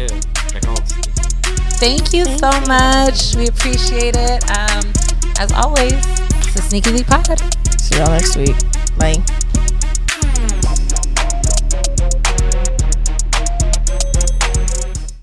And check out. Thank you so much. We appreciate it. As always, it's the Sneaky Leak Pod. See y'all next week. Bye.